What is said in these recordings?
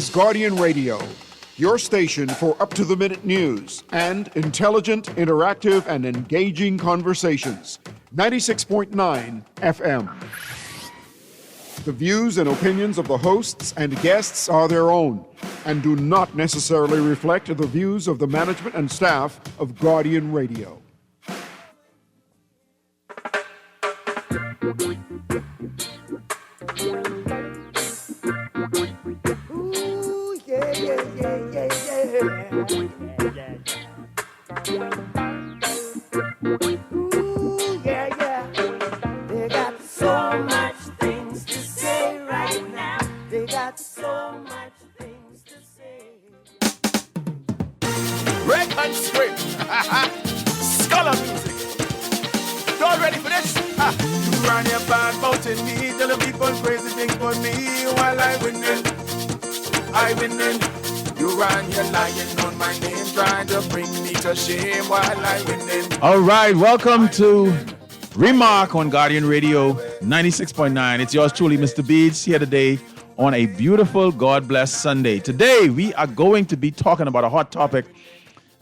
is Guardian Radio, your station for up-to-the-minute news and intelligent, interactive, and engaging conversations. 96.9 FM. The views and opinions of the hosts and guests are their own and do not necessarily reflect the views of the management and staff of Guardian Radio. Ooh, yeah, yeah, yeah, yeah, yeah. Ooh, yeah, yeah. They got so much things to say right now. They got so much things to say. Record script. Scholar music. Y'all ready for this? You run your bad mountain me, tell the people crazy things about me while I winning. I winning. You run your lying on my name, trying to bring me to shame while I winning. All right, welcome to Remark on Guardian Radio 96.9. It's yours truly, Mr. Beats, here today on a beautiful God Bless Sunday. Today, we are going to be talking about a hot topic,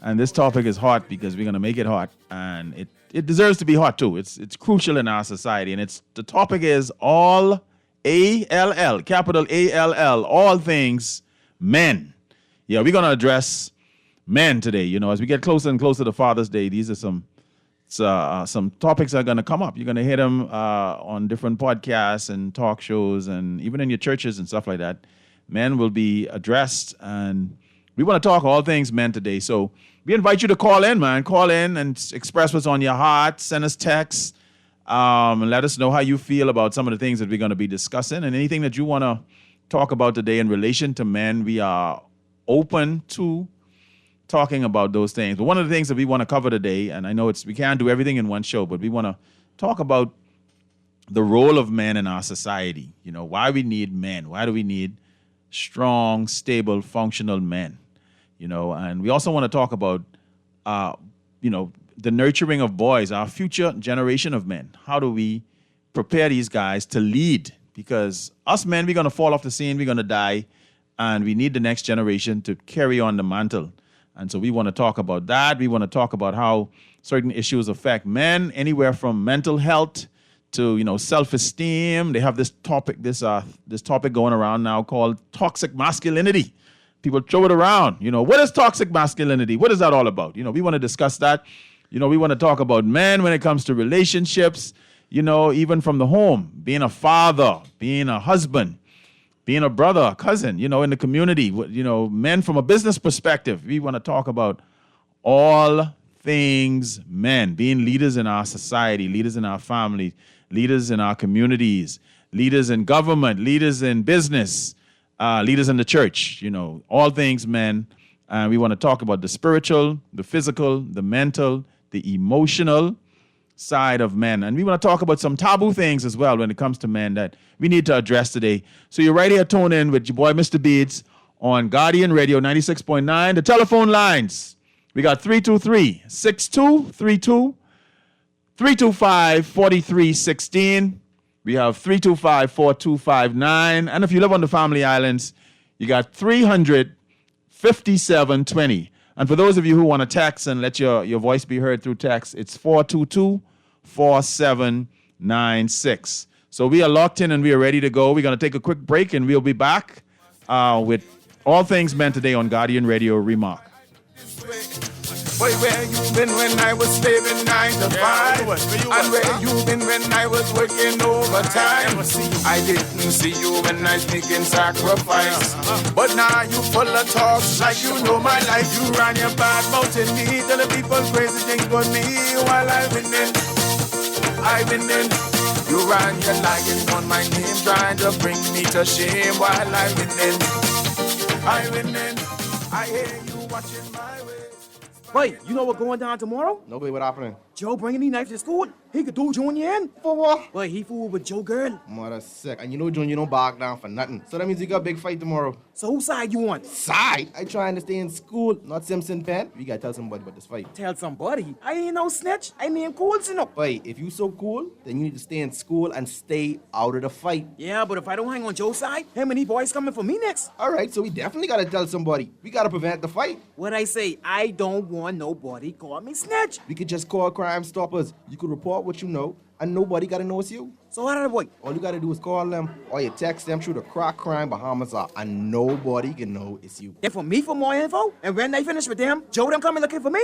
and this topic is hot because we're going to make it hot, and it deserves to be hot too. It's crucial in our society, and the topic is all A-L-L, capital A-L-L, all things men. Yeah, we're going to address men today. You know, as we get closer and closer to Father's Day, these are some topics that are going to come up. You're going to hear them on different podcasts and talk shows and even in your churches and stuff like that. Men will be addressed, and we want to talk all things men today. So we invite you to call in, man. Call in and express what's on your heart. Send us texts and let us know how you feel about some of the things that we're going to be discussing. And anything that you want to talk about today in relation to men, we are open to talking about those things. But one of the things that we want to cover today, and I know we can't do everything in one show, but we want to talk about the role of men in our society. You know, why we need men. Why do we need strong, stable, functional men? You know, and we also want to talk about, the nurturing of boys, our future generation of men. How do we prepare these guys to lead? Because us men, we're going to fall off the scene, we're going to die, and we need the next generation to carry on the mantle. And so we want to talk about that. We want to talk about how certain issues affect men, anywhere from mental health to, self-esteem. They have this topic going around now called toxic masculinity. People throw it around. What is toxic masculinity? What is that all about? We want to discuss that. We want to talk about men when it comes to relationships, even from the home, being a father, being a husband, being a brother, a cousin, in the community, men from a business perspective. We want to talk about all things men, being leaders in our society, leaders in our family, leaders in our communities, leaders in government, leaders in business, leaders in the church, all things men. And we want to talk about the spiritual, the physical, the mental, the emotional side of men. And we want to talk about some taboo things as well when it comes to men that we need to address today. So you're right here tuned in with your boy, Mr. Beats, on Guardian Radio 96.9. The telephone lines, we got 323-6232, 325-4316. We have 325-4259. And if you live on the Family Islands, you got 300-5720. And for those of you who want to text and let your voice be heard through text, it's 422-4796. So we are locked in and we are ready to go. We're going to take a quick break and we'll be back with all things men today on Guardian Radio Remark. Boy, where you been when I was slaving 9 to 5? And where you been when I was working overtime? I didn't see you when I was making sacrifice. But now you full of talks like you know my life. You run your bad mouth in me, tell the people crazy things about me while I winning. I winning. You run your lying on my name, trying to bring me to shame while I winning. I winning. I hear you watching my way. Wait, you know what's going down tomorrow? Nobody what happening? Joe bringing these knives to school, he could do Junior in. For what? Well, he fooled with Joe girl. Mother sick. And you know Junior don't bark down for nothing. So that means you got a big fight tomorrow. So whose side you on? Side? I trying to stay in school, not Simpson Pen. We gotta tell somebody about this fight. Tell somebody. I ain't no snitch. I mean cool, you know. Wait, if you so cool, then you need to stay in school and stay out of the fight. Yeah, but if I don't hang on Joe's side, how many boys coming for me next? All right, so we definitely gotta tell somebody. We gotta prevent the fight. What I say, I don't want nobody call me snitch. We could just call Crime Stoppers. You could report what you know, and nobody gotta know it's you. So how did I boy? All you gotta do is call them, or you text them through the Crack Crime Bahamas app, and nobody can know it's you. And for me for more info, and when they finish with them, Joe them coming looking for me?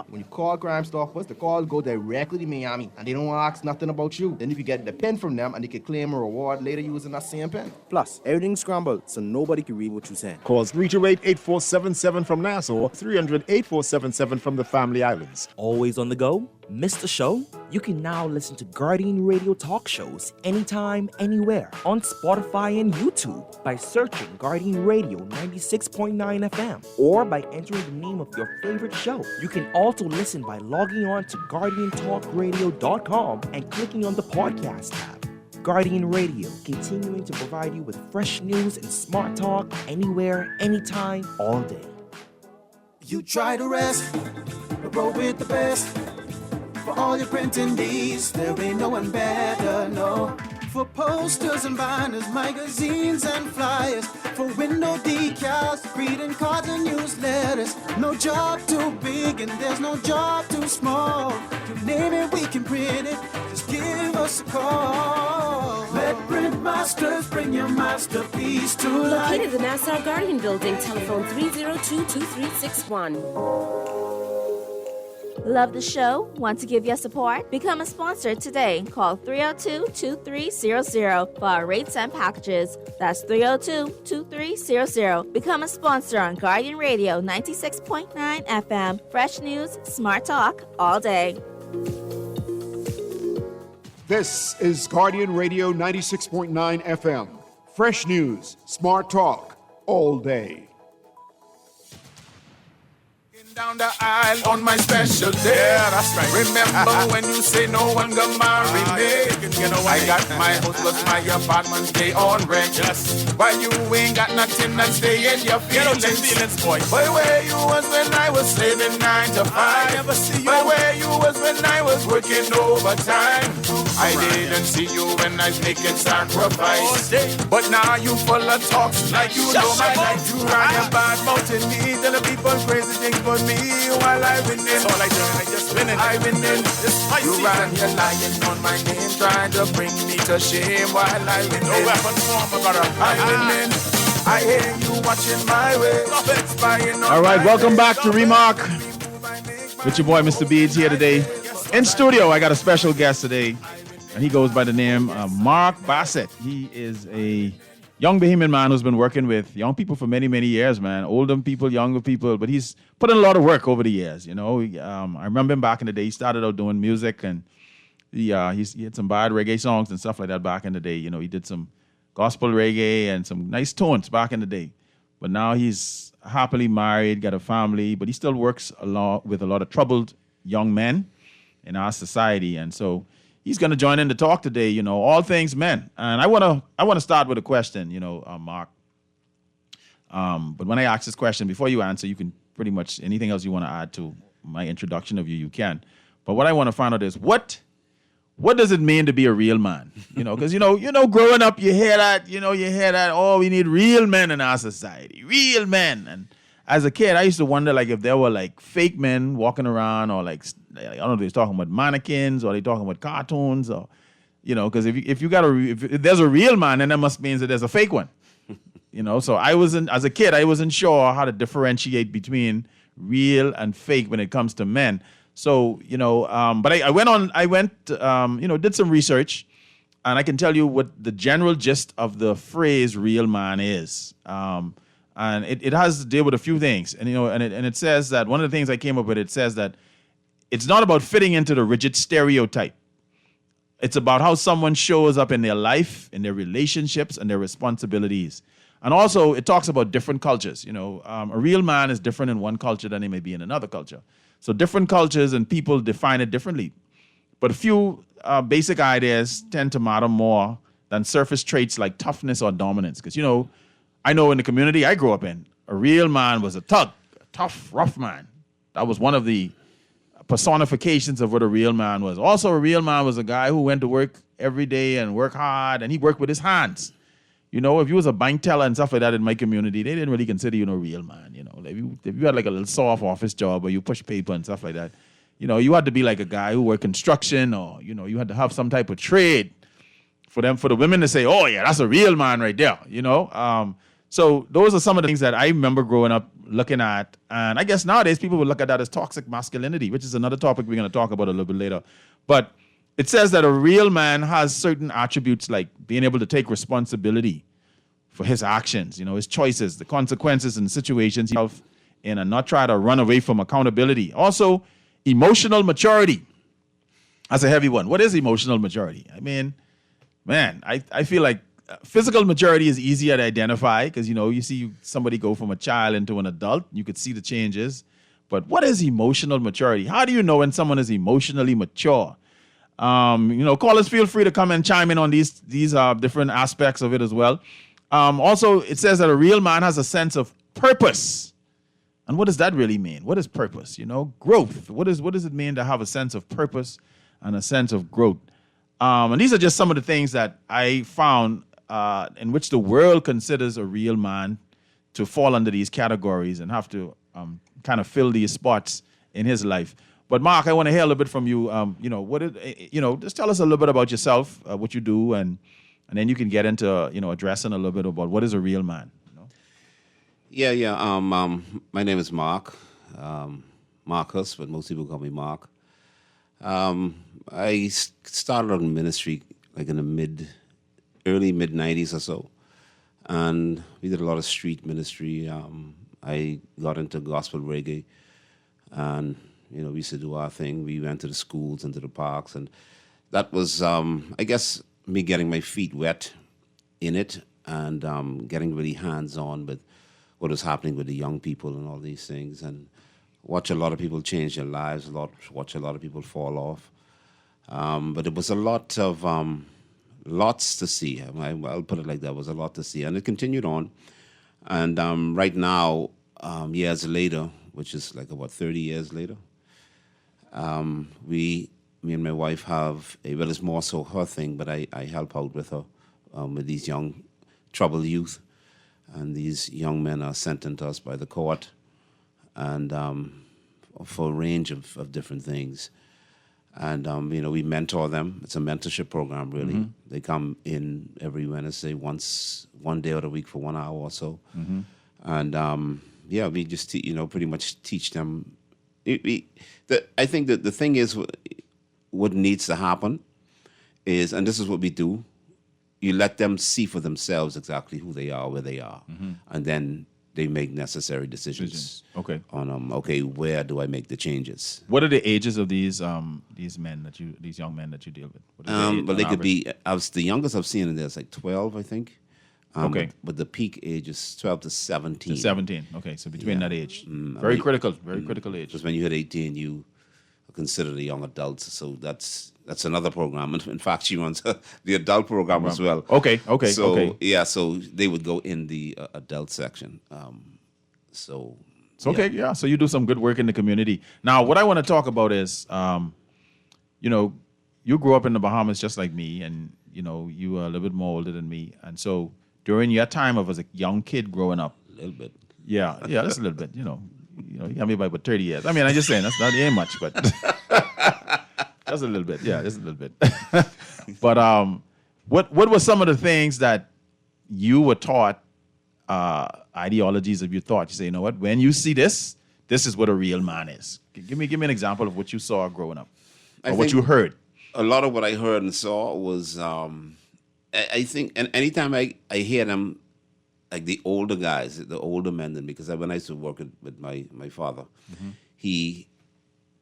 When you call Crime Stoppers, the calls go directly to Miami, and they don't ask nothing about you. Then if you get the pen from them, and they can claim a reward later using that same pen. Plus, everything's scrambled, so nobody can read what you're saying. Calls 328-8477 from Nassau, 300-8477 from the Family Islands. Always on the go? Missed a show? You can now listen to Guardian Radio talk shows anytime, anywhere on Spotify and YouTube by searching Guardian Radio 96.9 FM or by entering the name of your favorite show. You can also listen by logging on to GuardianTalkRadio.com and clicking on the podcast tab. Guardian Radio, continuing to provide you with fresh news and smart talk anywhere, anytime, all day. You try to rest, but roll with the best. For all your printing needs, there ain't no one better, no. For posters and banners, magazines and flyers. For window decals, greeting cards and newsletters. No job too big and there's no job too small. You name it, we can print it. Just give us a call. Let Print Masters bring your masterpiece to life. Located in the Nassau Guardian Building, telephone 302-2361. Love the show? Want to give your support? Become a sponsor today. Call 302-2300 for our rates and packages. That's 302-2300. Become a sponsor on Guardian Radio 96.9 FM. Fresh news, smart talk, all day. This is Guardian Radio 96.9 FM. Fresh news, smart talk, all day. Down the aisle on my special day. Yeah, that's right. Remember when you say no one gonna marry me? I got my house plus my apartment stay on rent. Yes. While you ain't got nothing and stay in your feelings, boy. But where you was when I was saving 9 to 5? I never see you. But where you was when I was working overtime? I didn't see you when I was making sacrifice. But now you full of talks like you know my life. You run your bad mouth in me, tell the people crazy things for me while I win in. All I do, I just win in. I win in. You ran here lying on my name, trying to bring me to shame while I win in. No weapon form, brother. I win in. I hear you watching my way. Spying on All right, my welcome way. back to Remark with your boy Mr. Beads here today. In studio, I got a special guest today, and he goes by the name Mark Bassett. He is a young Bahamian man who's been working with young people for many, many years, man. Older people, younger people, but he's put in a lot of work over the years, you know. I remember him back in the day. He started out doing music, and he had some bad reggae songs and stuff like that back in the day. You know, he did some gospel reggae and some nice tunes back in the day. But now he's happily married, got a family, but he still works a lot with a lot of troubled young men in our society. And so he's going to join in to talk today, you know, all things men. And I want to start with a question, you know, Mark. But when I ask this question, before you answer, you can pretty much anything else you want to add to my introduction of you, you can. But what I want to find out is what does it mean to be a real man? You know, because, you know, growing up, you hear that, oh, we need real men in our society, real men. And as a kid, I used to wonder, like, if there were, like, fake men walking around or, like I don't know if they're talking about mannequins or they're talking about cartoons or, you know, because if there's a real man, then that must mean that there's a fake one. You know, so as a kid, I wasn't sure how to differentiate between real and fake when it comes to men. So, you know, but I did some research, and I can tell you what the general gist of the phrase real man is. And it has to deal with a few things. And, you know, and it says that one of the things I came up with, it says that it's not about fitting into the rigid stereotype. It's about how someone shows up in their life, in their relationships, and their responsibilities. And also, it talks about different cultures. You know, a real man is different in one culture than he may be in another culture. So different cultures and people define it differently. But a few basic ideas tend to matter more than surface traits like toughness or dominance. Because, I know in the community I grew up in, a real man was a thug, a tough, rough man. That was one of the personifications of what a real man was. Also, a real man was a guy who went to work every day and worked hard, and he worked with his hands. If you was a bank teller and stuff like that in my community, they didn't really consider you a real man. If you had like a little soft office job or you push paper and stuff like that, you had to be like a guy who worked construction, or you had to have some type of trade for the women to say, oh yeah, that's a real man right there. So those are some of the things that I remember growing up looking at, and I guess nowadays people would look at that as toxic masculinity, which is another topic we're going to talk about a little bit later. But it says that a real man has certain attributes like being able to take responsibility for his actions, his choices, the consequences and situations himself in, and not try to run away from accountability. Also, emotional maturity. That's a heavy one. What is emotional maturity? I mean, man, I feel like physical maturity is easier to identify because, you see somebody go from a child into an adult. You could see the changes. But what is emotional maturity? How do you know when someone is emotionally mature? Callers, feel free to come and chime in on these different aspects of it as well. Also, it says that a real man has a sense of purpose. And what does that really mean? What is purpose? Growth. What does it mean to have a sense of purpose and a sense of growth? And these are just some of the things that I found in which the world considers a real man to fall under these categories and have to kind of fill these spots in his life. But Mark, I want to hear a little bit from you. Just tell us a little bit about yourself, what you do, and then you can get into addressing a little bit about what is a real man. Yeah. My name is Mark, Marcus, but most people call me Mark. I started on ministry like in the early mid 90s or so, and we did a lot of street ministry. I got into gospel reggae, and we used to do our thing. We went to the schools and to the parks, and that was, I guess, me getting my feet wet in it and getting really hands-on with what was happening with the young people and all these things, and watch a lot of people change their lives, watch a lot of people fall off. But it was a lot of, lots to see. I'll put it like that. It was a lot to see. And it continued on. And right now, years later, which is like about 30 years later, me and my wife have, it's more so her thing, but I help out with her with these young troubled youth. And these young men are sentenced to us by the court, and for a range of different things. And, we mentor them. It's a mentorship program, really. Mm-hmm. They come in every Wednesday, one day of the week for 1 hour or so. Mm-hmm. And, we just, pretty much teach them. I think that the thing is, what needs to happen is, and this is what we do, you let them see for themselves exactly who they are, where they are. Mm-hmm. And then they make necessary decisions. Okay. On where do I make the changes? What are the ages of these young men that you deal with? But they could be. The youngest I've seen in there is like 12, I think. But the peak age is 12 to 17. 17. Okay, so between that age, very critical age. Because when you hit 18, you are considered a young adult. So that's another program. In fact, she runs the adult program as well. Okay. So they would go in the adult section. So you do some good work in the community. Now, what I want to talk about is, you grew up in the Bahamas just like me, and you are a little bit more older than me, and so during your time of as a young kid growing up, a little bit, just a little bit, you got me by about 30 years. I mean, I'm just saying that's not ain't much, but. Just a little bit, just a little bit. But what were some of the things that you were taught, ideologies of your thought? You say, you know what, when you see this is what a real man is. Give me an example of what you saw growing up, or what you heard. A lot of what I heard and saw was, I think, and anytime I hear them, like the older guys, the older men than me, because when I used to work with my father, mm-hmm.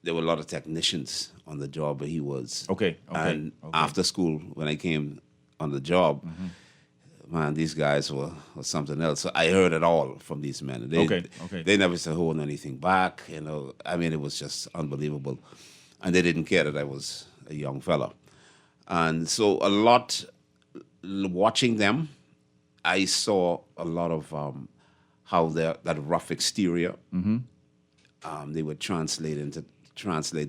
There were a lot of technicians on the job where he was. And after school, when I came on the job, mm-hmm. man, these guys were something else. So I heard it all from these men. They never said hold anything back. I mean, it was just unbelievable. And they didn't care that I was a young fella. And so a lot, watching them, I saw a lot of how that rough exterior, they would translate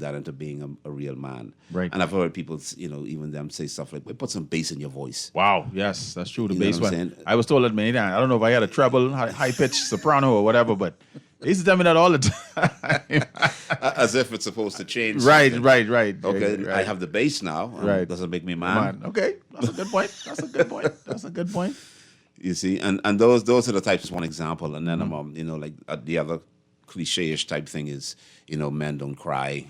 that into being a real man. Right. And I've heard people, even them say stuff like, put some bass in your voice. Wow. Yes, that's true. The You know bass what I'm one. saying? I was told that many times. I don't know if I had a treble, high-pitched soprano or whatever, but they used to tell me that all the time. As if it's supposed to change. Right. Okay, Right. I have the bass now. Right. Doesn't make me man. Okay, that's a good point. That's a good point. You see, and those are the types. One example, and then the other cliche-ish type thing is, men don't cry.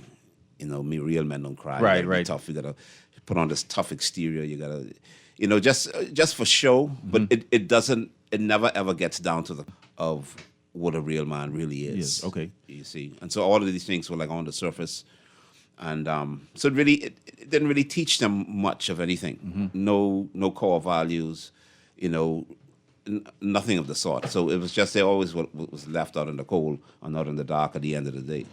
Real men don't cry. Right, You gotta be tough. You gotta put on this tough exterior. You gotta, just for show. But it never ever gets down to of what a real man really is. Yes, okay. You see, and so all of these things were like on the surface, and so it didn't really teach them much of anything. No core values. Nothing of the sort. So it was just they always was left out in the cold or not in the dark at the end of the day.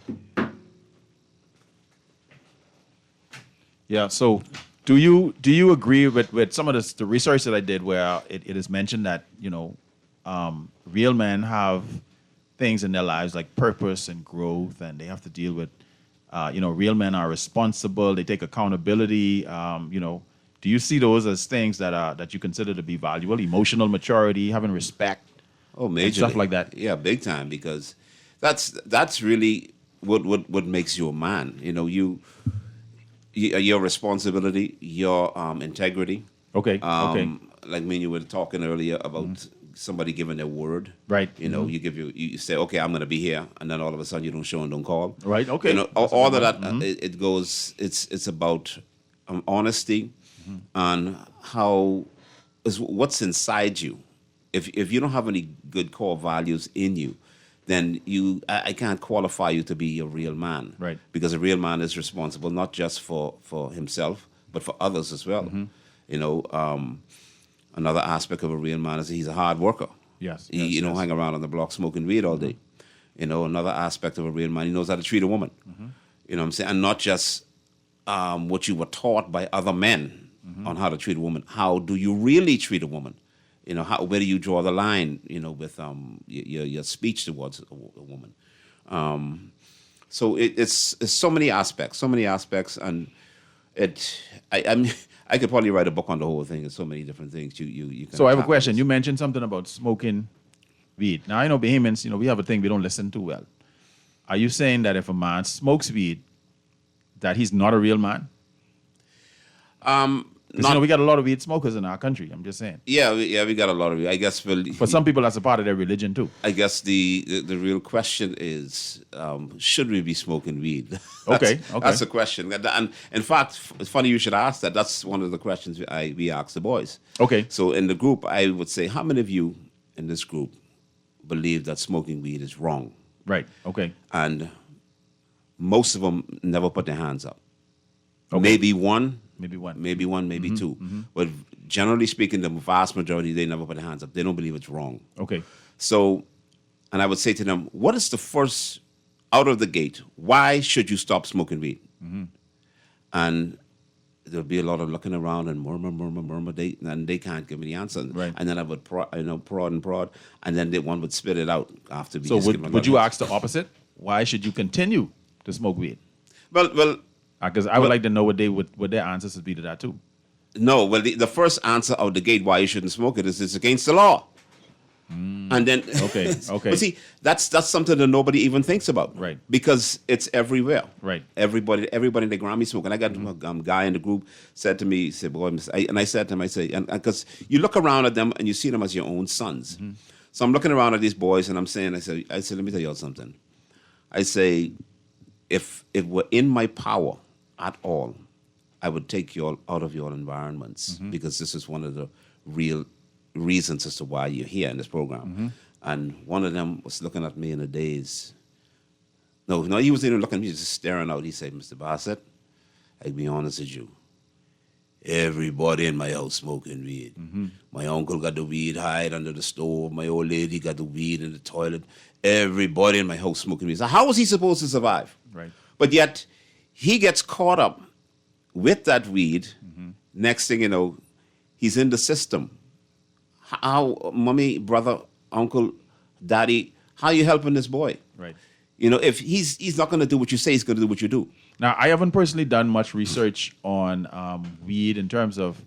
Yeah. So, do you agree with some of the research that I did where it is mentioned that real men have things in their lives like purpose and growth, and they have to deal with real men are responsible. They take accountability. Do you see those as things that you consider to be valuable? Emotional maturity, having respect, majorly. stuff like that. Yeah, big time, because that's really what makes you a man. Your responsibility, your integrity. Okay. Like me and you were talking earlier about somebody giving their word. Right. You say, okay, I'm going to be here, and then all of a sudden you don't show and don't call. Right. Okay. All of that. It goes. It's about honesty. And what's inside you. If you don't have any good core values in you, then I can't qualify you to be a real man. Right. Because a real man is responsible not just for himself, but for others as well. Another aspect of a real man is he's a hard worker. Yes. He don't hang around on the block smoking weed all day. Another aspect of a real man, he knows how to treat a woman. You know what I'm saying? And not just what you were taught by other men on how to treat a woman. How do you really treat a woman? Where do you draw the line? With your speech towards a woman. So it's so many aspects, and I could probably write a book on the whole thing. There's so many different things you can. So I have a question. You mentioned something about smoking weed. Now I know Bahamians, we have a thing we don't listen to well. Are you saying that if a man smokes weed, that he's not a real man? Because we got a lot of weed smokers in our country. I'm just saying. Yeah, we got a lot of. I guess for some people, that's a part of their religion too. I guess the real question is, should we be smoking weed? Okay. That's the question. And in fact, it's funny you should ask that. That's one of the questions we ask the boys. Okay. So in the group, I would say, how many of you in this group believe that smoking weed is wrong? Right. Okay. And most of them never put their hands up. Okay. Maybe one, maybe two. But generally speaking, the vast majority, they never put their hands up. They don't believe it's wrong. Okay. So, and I would say to them, what is the first, out of the gate, why should you stop smoking weed? And there'll be a lot of looking around and murmur, and they can't give me the answer. Right. And then I would prod, and then one would spit it out after. So would you ask the opposite? Why should you continue to smoke weed? Well, because I would like to know what their answers would be to that too. No, well, the first answer out the gate why you shouldn't smoke it is it's against the law. And then okay. But see, that's something that nobody even thinks about, right? Because it's everywhere, right? Everybody in the Grammy smoking. I got a guy in the group said to me, he said, "Boy," and I said to him, I say, and because you look around at them and you see them as your own sons. So I'm looking around at these boys and I'm saying, I said, let me tell y'all something. I say, if it were in my power at all, I would take you all out of your environments because this is one of the real reasons as to why you're here in this program. And one of them was looking at me in a daze. No, he wasn't even looking at me, just staring out. He said, Mr. Bassett, I'll be honest with you. Everybody in my house smoking weed. My uncle got the weed hide under the stove. My old lady got the weed in the toilet. Everybody in my house smoking weed. So how was he supposed to survive? Right. But yet, he gets caught up with that weed, next thing you know, he's in the system. How, mommy, brother, uncle, daddy, how you helping this boy? Right. You know, if he's not going to do what you say, he's going to do what you do. Now, I haven't personally done much research on weed in terms of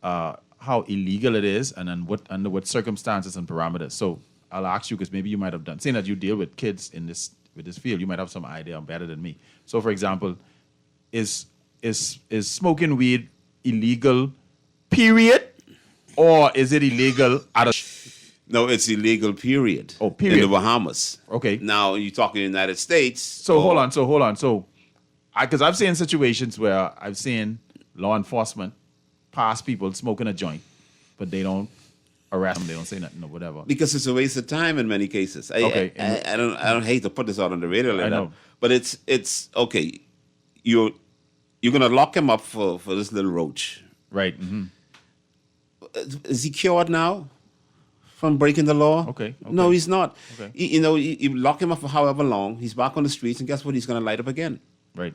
how illegal it is and then under what circumstances and parameters. So I'll ask you because maybe you might have done, saying that you deal with kids in this field, you might have some idea better than me. So, for example, is smoking weed illegal, period, or is it illegal at a... No, it's illegal, period. Oh, period. In the Bahamas. Okay. Now, you're talking in the United States. So, hold on. So, because I've seen situations where I've seen law enforcement pass people smoking a joint, but they don't arrest them, they don't say nothing or whatever. Because it's a waste of time in many cases. I don't hate to put this out on the radio like that, but it's okay. You're gonna lock him up for this little roach, right? Mm-hmm. Is he cured now from breaking the law? Okay. No, he's not. Okay. You lock him up for however long. He's back on the streets, and guess what? He's gonna light up again. Right.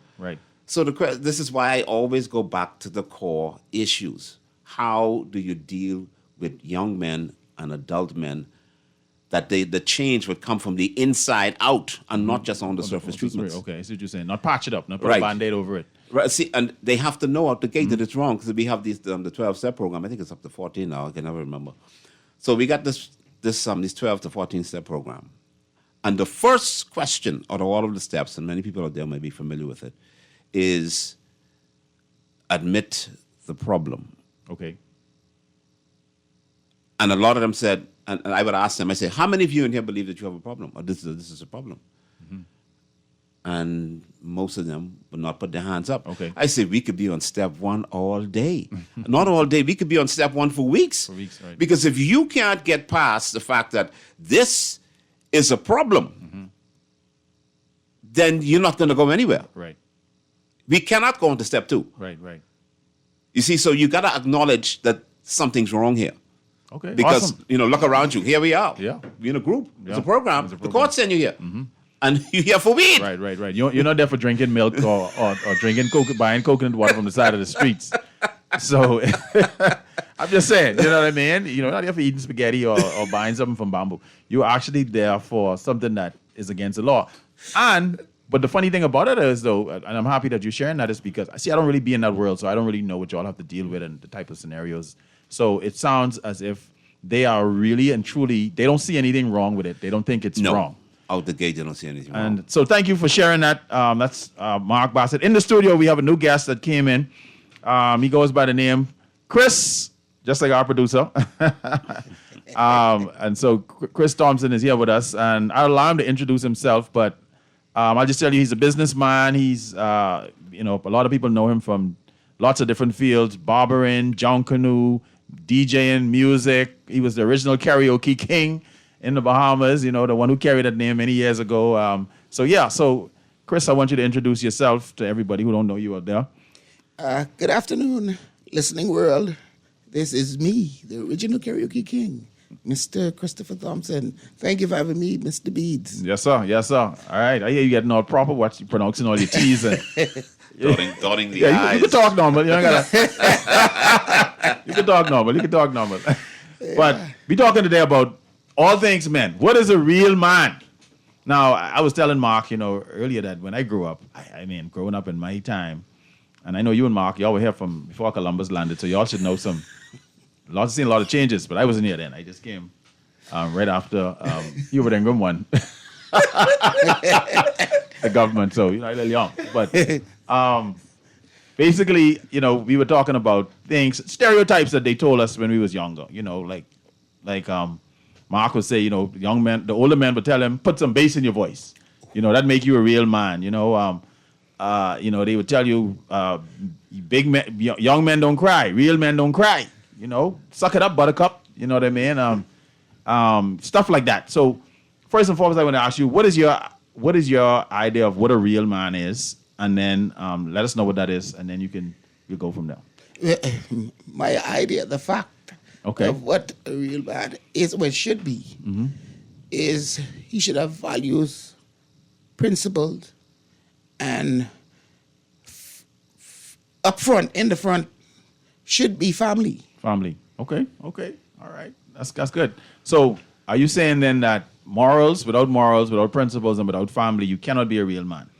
So this is why I always go back to the core issues. How do you deal with young men and adult men that the change would come from the inside out and not just on the surface treatments? Okay, I see what you're saying. Not patch it up, not put a Band-Aid over it. Right. See, and they have to know out the gate that it's wrong because we have these the 12-step program. I think it's up to 14 now. I can never remember. So we got this 12 to 14-step program. And the first question out of all of the steps, and many people out there might be familiar with it, is admit the problem. Okay. And a lot of them said, and I would ask them, I say, how many of you in here believe that you have a problem? Or this is a problem? Mm-hmm. And most of them would not put their hands up. Okay. I say, we could be on step one all day. Not all day. We could be on step one for weeks. For weeks, right. Because if you can't get past the fact that this is a problem, then you're not going to go anywhere. Right. We cannot go on to step two. Right. You see, so you got to acknowledge that something's wrong here. Okay. Because, awesome. Look around you. Here we are. Yeah. We're in a group. Yeah. It's a program. The court sent you here. And you're here for weed. Right. You're not there for drinking milk or drinking buying coconut water from the side of the streets. So I'm just saying, you know what I mean? You're not there for eating spaghetti or buying something from Bamboo. You're actually there for something that is against the law. But the funny thing about it is, though, and I'm happy that you're sharing that, is because I don't really be in that world, so I don't really know what y'all have to deal with and the type of scenarios. So it sounds as if they are really and truly, they don't see anything wrong with it. They don't think it's wrong. Out the gate, they don't see anything wrong. And so thank you for sharing that. That's Mark Bassett. In the studio, we have a new guest that came in. He goes by the name Chris, just like our producer. And so Chris Thompson is here with us, and I'll allow him to introduce himself, but I'll just tell you he's a businessman. He's, a lot of people know him from lots of different fields, barbering, John Canoe, DJing, music. He was the original karaoke king in the Bahamas, the one who carried that name many years ago. So Chris, I want you to introduce yourself to everybody who don't know you out there. Good afternoon, listening world. This is me, the original karaoke king, Mr. Christopher Thompson. Thank you for having me, Mr. Beads. Yes, sir. All right. I hear you getting all proper. What you pronouncing all your T's and dotting the I's. You can talk normal. You don't gotta. You can talk normal. But we talking today about all things men. What is a real man? Now, I was telling Mark, earlier that when I grew up, growing up in my time, and I know you and Mark, y'all were here from before Columbus landed, so y'all should know seen a lot of changes, but I wasn't here then. I just came right after Hubert Ingram won the government, so, a little young. But basically, we were talking about things, stereotypes that they told us when we was younger, like Mark would say, young men, the older men would tell him, put some bass in your voice. That make you a real man. They would tell you, young men don't cry, real men don't cry. Suck it up, buttercup. You know what I mean? Stuff like that. So first and foremost, I want to ask you, what is your idea of what a real man is? And then let us know what that is, and then you go from there. My idea, the fact of what a real man is, what should be, is he should have values, principles, and up front, in the front, should be family. Family. Okay. All right. That's good. So are you saying then that without principles, and without family, you cannot be a real man?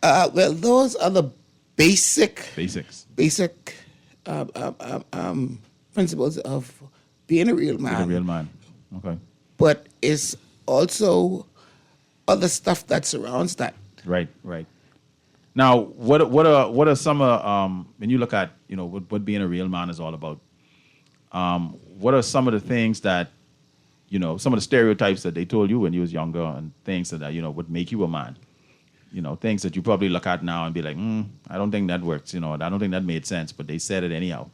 Well, those are the basics. Principles of being a real man. Being a real man. Okay. But it's also other stuff that surrounds that. Right. Now, what are some when you look at what being a real man is all about? What are some of the things that some of the stereotypes that they told you when you was younger, and things that would make you a man? Things that you probably look at now and be like, I don't think that works. I don't think that made sense, but they said it anyhow.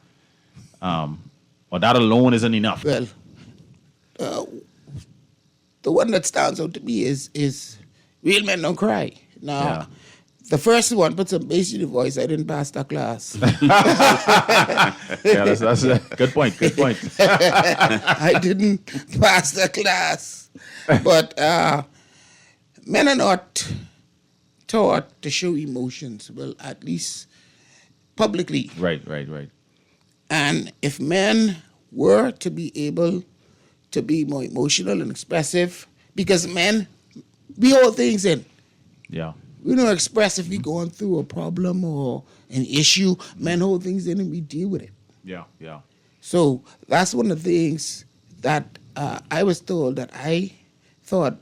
Or that alone isn't enough. Well, the one that stands out to me is real men don't cry. Now, the first one, put some bass in the voice. I didn't pass that class. Yeah, that's a good point. I didn't pass the class. But men are not taught to show emotions, well, at least publicly. Right. And if men were to be able to be more emotional and expressive, because men, we hold things in. Yeah. We don't express if we're going through a problem or an issue. Men hold things in and we deal with it. Yeah. So that's one of the things that I was told, that I thought,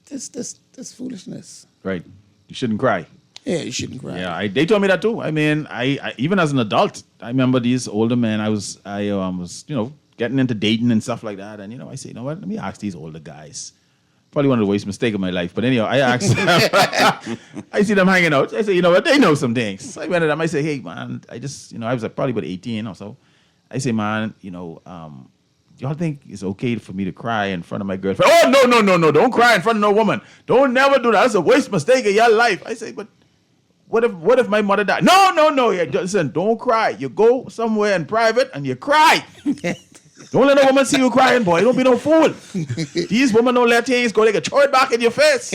this foolishness. Right. You shouldn't cry. Yeah, you shouldn't cry. Yeah, they told me that too. I mean, I even as an adult, I remember these older men. I was getting into dating and stuff like that, and I say, you know what? Let me ask these older guys. Probably one of the worst mistakes of my life, but anyhow, I asked them. I see them hanging out. I say, you know what? They know some things. I went to them. I say, hey man, I just I was probably about 18 or so. I say, man, y'all think it's okay for me to cry in front of my girlfriend? Oh, no, don't cry in front of no woman. Don't never do that. That's a worst mistake of your life. I say, but what if my mother died? No. Yeah, listen, don't cry. You go somewhere in private and you cry. Don't let a woman see you crying, boy. Don't be no fool. These women don't let things go. They can throw it back in your face.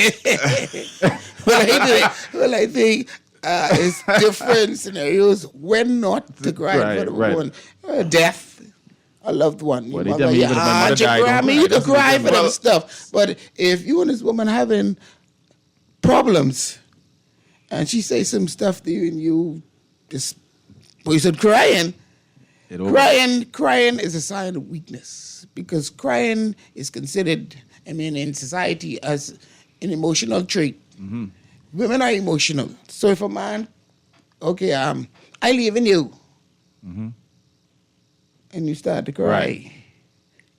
Well, I think it's different scenarios when not to cry in front of a woman. Death. A loved one. Well, you can cry for them stuff. But if you and this woman having problems and she say some stuff to you and you just start crying, crying is a sign of weakness, because crying is considered, in society as an emotional trait. Mm-hmm. Women are emotional. So if a man, I live in you, mm-hmm. and you start to cry,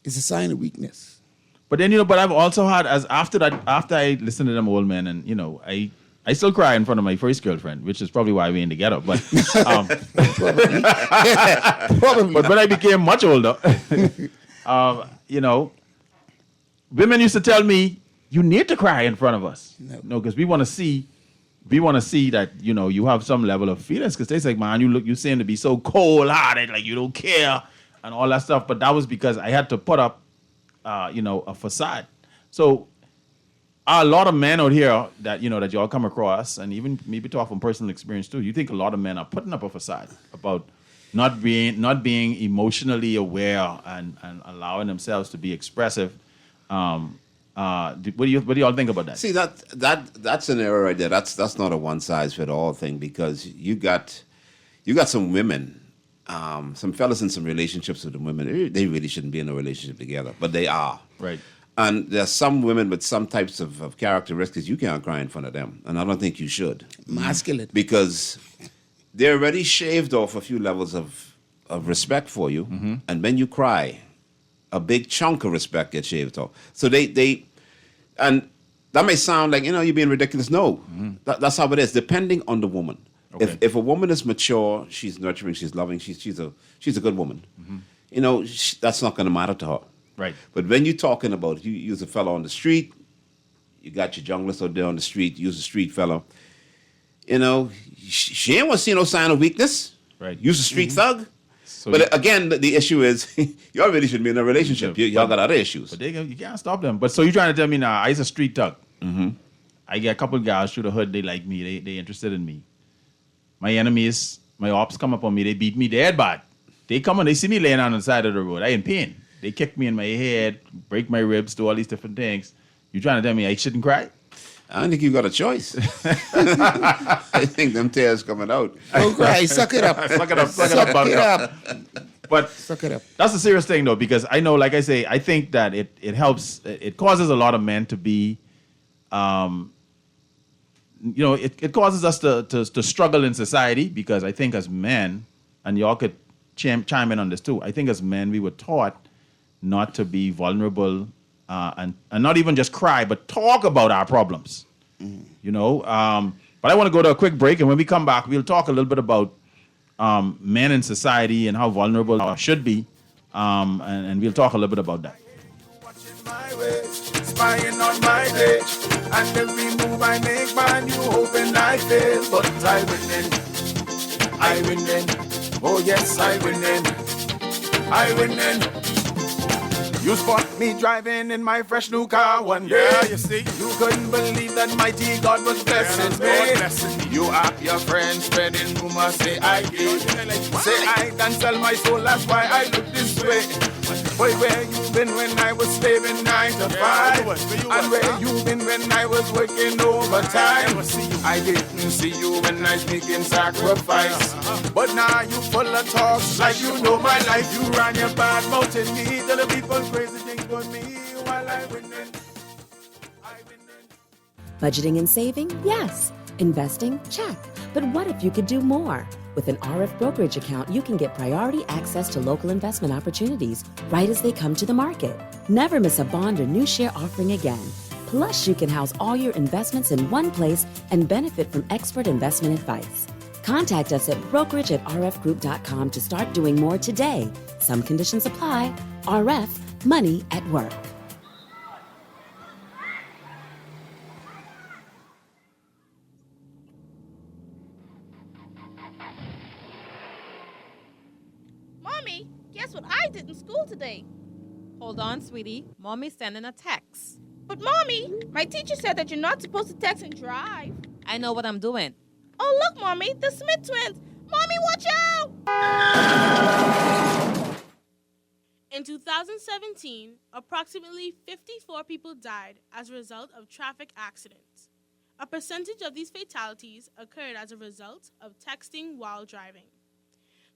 it's a sign of weakness. But then, but I've also had, after I listened to them old men, and, I still cry in front of my first girlfriend, which is probably why we ain't together. But, Probably. but when I became much older, women used to tell me, you need to cry in front of us. No, because we want to see that, you have some level of feelings. Because they say, man, you seem to be so cold-hearted, like you don't care and all that stuff. But that was because I had to put up, a facade. So a lot of men out here that, that y'all come across, and even maybe talk from personal experience too, you think a lot of men are putting up a facade about not being emotionally aware and allowing themselves to be expressive. What do y'all think about that? See, that's an error right there. That's not a one size fit all thing, because you got some women, some fellas in some relationships with the women. They really shouldn't be in a relationship together, but they are. Right. And there's some women with some types of characteristics you can't cry in front of them, and I don't think you should. Masculine. Because they're already shaved off a few levels of respect for you, mm-hmm. and when you cry, a big chunk of respect gets shaved off. So they and that may sound like, you're being ridiculous. No, mm-hmm. That's how it is, depending on the woman. Okay. If a woman is mature, she's nurturing, she's loving, she's a good woman. Mm-hmm. That's not going to matter to her. Right. But when you're talking about, you use a fellow on the street, you got your junglist out there on the street, use a street fellow, she ain't want to see no sign of weakness. Right. Use a street thug. So but again, the issue is, y'all really shouldn't be in a relationship. Y'all got other issues. But you can't stop them. But so you're trying to tell me now, I's a street thug. Mm-hmm. I get a couple of guys through the hood, they like me, they interested in me. my enemies, my ops come up on me, they beat me dead bad. They come and they see me laying on the side of the road. I in pain. They kick me in my head, break my ribs, do all these different things. You trying to tell me I shouldn't cry? I don't think you got a choice. I think them tears coming out. Don't cry, suck it up. Suck it up, buttercup. But suck it up. That's a serious thing though, because I know, like I say, I think that it helps. It causes a lot of men to be, it causes us to struggle in society, because I think as men, and y'all could chime in on this too. I think as men we were taught not to be vulnerable and not even just cry, but talk about our problems. But I want to go to a quick break, and when we come back, we'll talk a little bit about men in society and how vulnerable I should be, and we'll talk a little bit about that. Spying on my day, and every move I make, man, you hoping I fail, but I winning. Oh yes, I winning. You spot me driving in my fresh new car one day. Yeah, you see, you couldn't believe that mighty God was blessing me. You have your friends spreading rumors, say I did. Say I can sell my soul, that's why I look this way. Boy, where you been when I was slaving 9 to 5? And where you been when I was working overtime? I didn't see you when I was making sacrifice. But now you full of talk like you know my life. You ran your bad mouth in me, tell the people crazy things about me while I winning. Budgeting and saving? Yes. Investing? Check. But what if you could do more? With an RF brokerage account, you can get priority access to local investment opportunities right as they come to the market. Never miss a bond or new share offering again. Plus, you can house all your investments in one place and benefit from expert investment advice. Contact us at brokerage@rfgroup.com to start doing more today. Some conditions apply. RF, money at work. Mommy, guess what I did in school today? Hold on, sweetie. Mommy's sending a text. But Mommy, my teacher said that you're not supposed to text and drive. I know what I'm doing. Oh, look, Mommy, the Smith twins. Mommy, watch out! In 2017, approximately 54 people died as a result of traffic accidents. A percentage of these fatalities occurred as a result of texting while driving.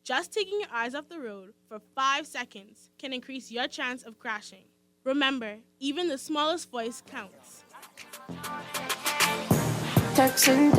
Just taking your eyes off the road for 5 seconds can increase your chance of crashing. Remember, even the smallest voice counts. Texting.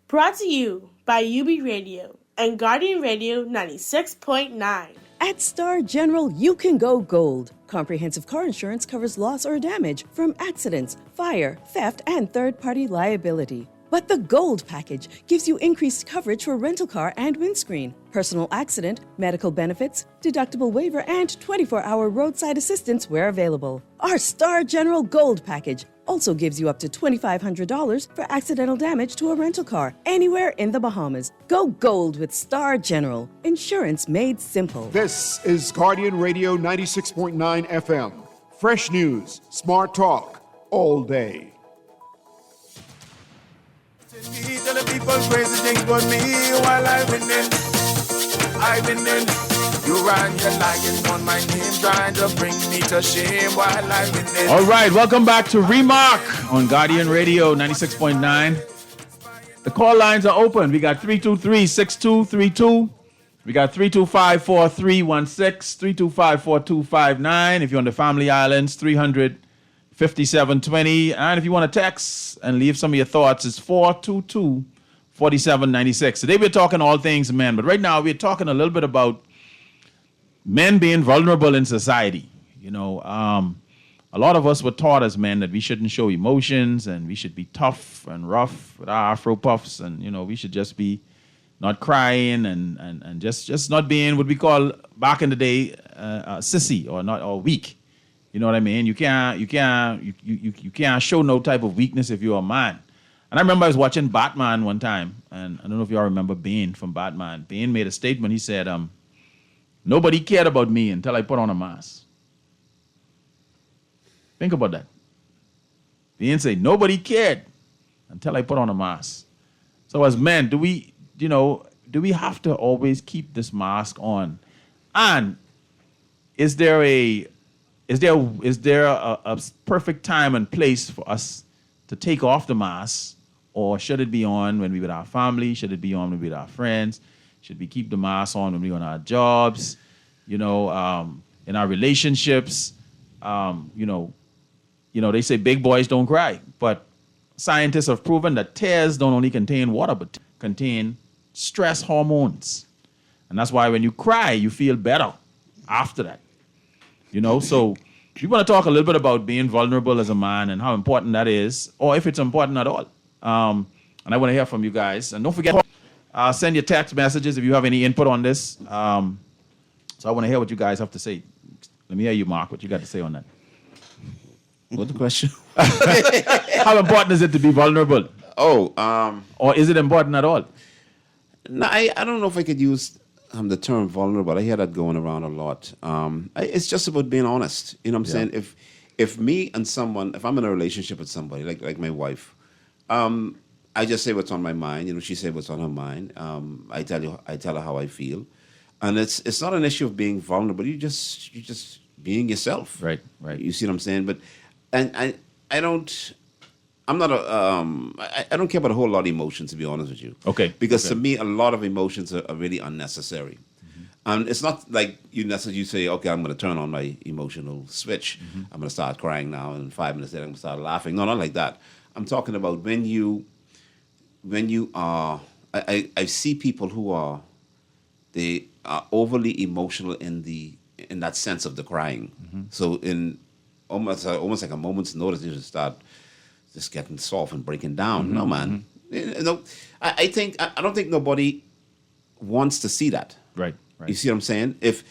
Brought to you by UB Radio and Guardian Radio 96.9. At Star General, you can go gold. Comprehensive car insurance covers loss or damage from accidents, fire, theft, and third-party liability. But the Gold package gives you increased coverage for rental car and windscreen, personal accident, medical benefits, deductible waiver, and 24-hour roadside assistance where available. Our Star General Gold package also gives you up to $2,500 for accidental damage to a rental car anywhere in the Bahamas. Go gold with Star General. Insurance made simple. This is Guardian Radio 96.9 FM. Fresh news, smart talk, all day. Tell the people crazy things about me while I winning. You ran your lying on my name, trying to bring me to shame while I winning. All right, welcome back to Remark on Guardian Radio 96.9. The call lines are open. We got 323-6232. We got 325-4316, 325-4259. If you're on the Family Islands, 300-5720. And if you want to text and leave some of your thoughts, it's 422-4796. Today we're talking all things men, but right now we're talking a little bit about men being vulnerable in society. You know, a lot of us were taught as men that we shouldn't show emotions and we should be tough and rough with our Afro puffs, and, you know, we should just be not crying and just not being what we call back in the day sissy or weak. You know what I mean? You can't show no type of weakness if you're a man. And I remember I was watching Batman one time, and I don't know if y'all remember Bane from Batman. Bane made a statement. He said, nobody cared about me until I put on a mask. Think about that. Bane said, nobody cared until I put on a mask. So as men, do we have to always keep this mask on? And is there a perfect time and place for us to take off the mask, or should it be on when we with our family? Should it be on when we with our friends? Should we keep the mask on when we on our jobs? In our relationships? They say big boys don't cry, but scientists have proven that tears don't only contain water, but contain stress hormones. And that's why when you cry, you feel better after that. So we want to talk a little bit about being vulnerable as a man and how important that is, or if it's important at all. And I want to hear from you guys. And don't forget, send your text messages if you have any input on this. So I want to hear what you guys have to say. Let me hear you, Mark, what you got to say on that. What's the question? How important is it to be vulnerable? Or is it important at all? No, I don't know if I could use the term vulnerable. I hear that going around a lot. It's just about being honest. You know what I'm saying? If me and someone, if I'm in a relationship with somebody, like my wife, I just say what's on my mind. She say what's on her mind. I tell her how I feel. And it's not an issue of being vulnerable. You just being yourself. Right. You see what I'm saying? But I don't care about a whole lot of emotions, to be honest with you. Okay. Because to me, a lot of emotions are really unnecessary. And it's not like you say, okay, I'm going to turn on my emotional switch. I'm going to start crying now, and 5 minutes later I'm going to start laughing. No, not like that. I'm talking about when you are. I see people who are overly emotional in that sense of the crying. So in almost like a moment's notice, you just start just getting soft and breaking down. No, man. I don't think nobody wants to see that. Right. You see what I'm saying? If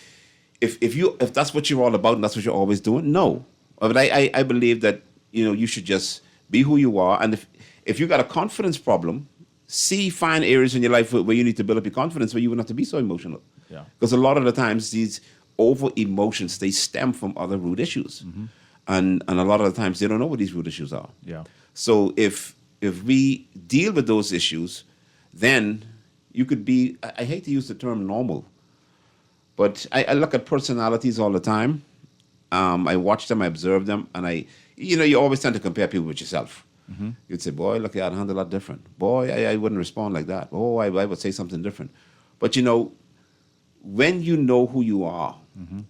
that's what you're all about and that's what you're always doing, no. But I believe that you should just be who you are, and if you got a confidence problem, find areas in your life where you need to build up your confidence, where you wouldn't have to be so emotional. Yeah. Because a lot of the times these over emotions, they stem from other root issues, and a lot of the times they don't know what these root issues are. Yeah. So if we deal with those issues, then you could be. I hate to use the term normal, but I look at personalities all the time. I watch them, I observe them, and you always tend to compare people with yourself. You'd say, boy, look, I'd handle that different. Boy, I wouldn't respond like that. Oh, I would say something different. But when you know who you are,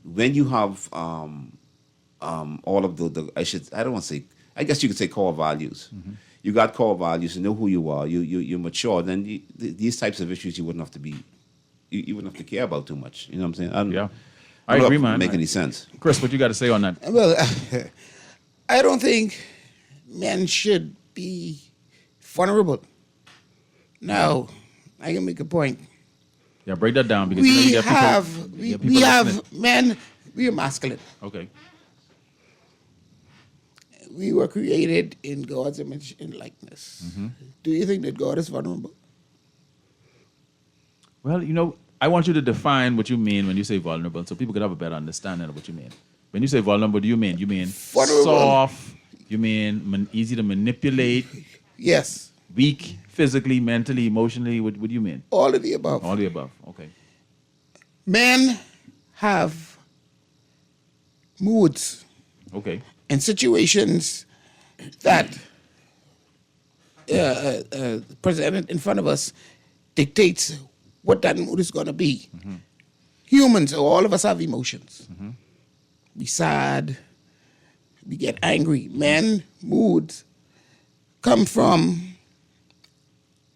when you have all of I guess you could say core values. You got core values, you know who you are, you're mature, then these types of issues you wouldn't have to be, you wouldn't have to care about too much. You know what I'm saying? I agree, man. Make any sense. Chris, what you got to say on that? Well, I don't think men should be vulnerable. Now, I can make a point. Yeah, break that down, because we have men, we are masculine. Okay. We were created in God's image and likeness. Do you think that God is vulnerable? Well, I want you to define what you mean when you say vulnerable, so people could have a better understanding of what you mean. When you say vulnerable, what do you mean? You mean vulnerable. Soft? You mean easy to manipulate? Yes. Weak, physically, mentally, emotionally? What do you mean? All of the above. All of the above. Okay. Men have moods. Okay. And situations that presented in front of us dictates what that mood is going to be. Humans, all of us have emotions. We sad, we get angry. Men, moods come from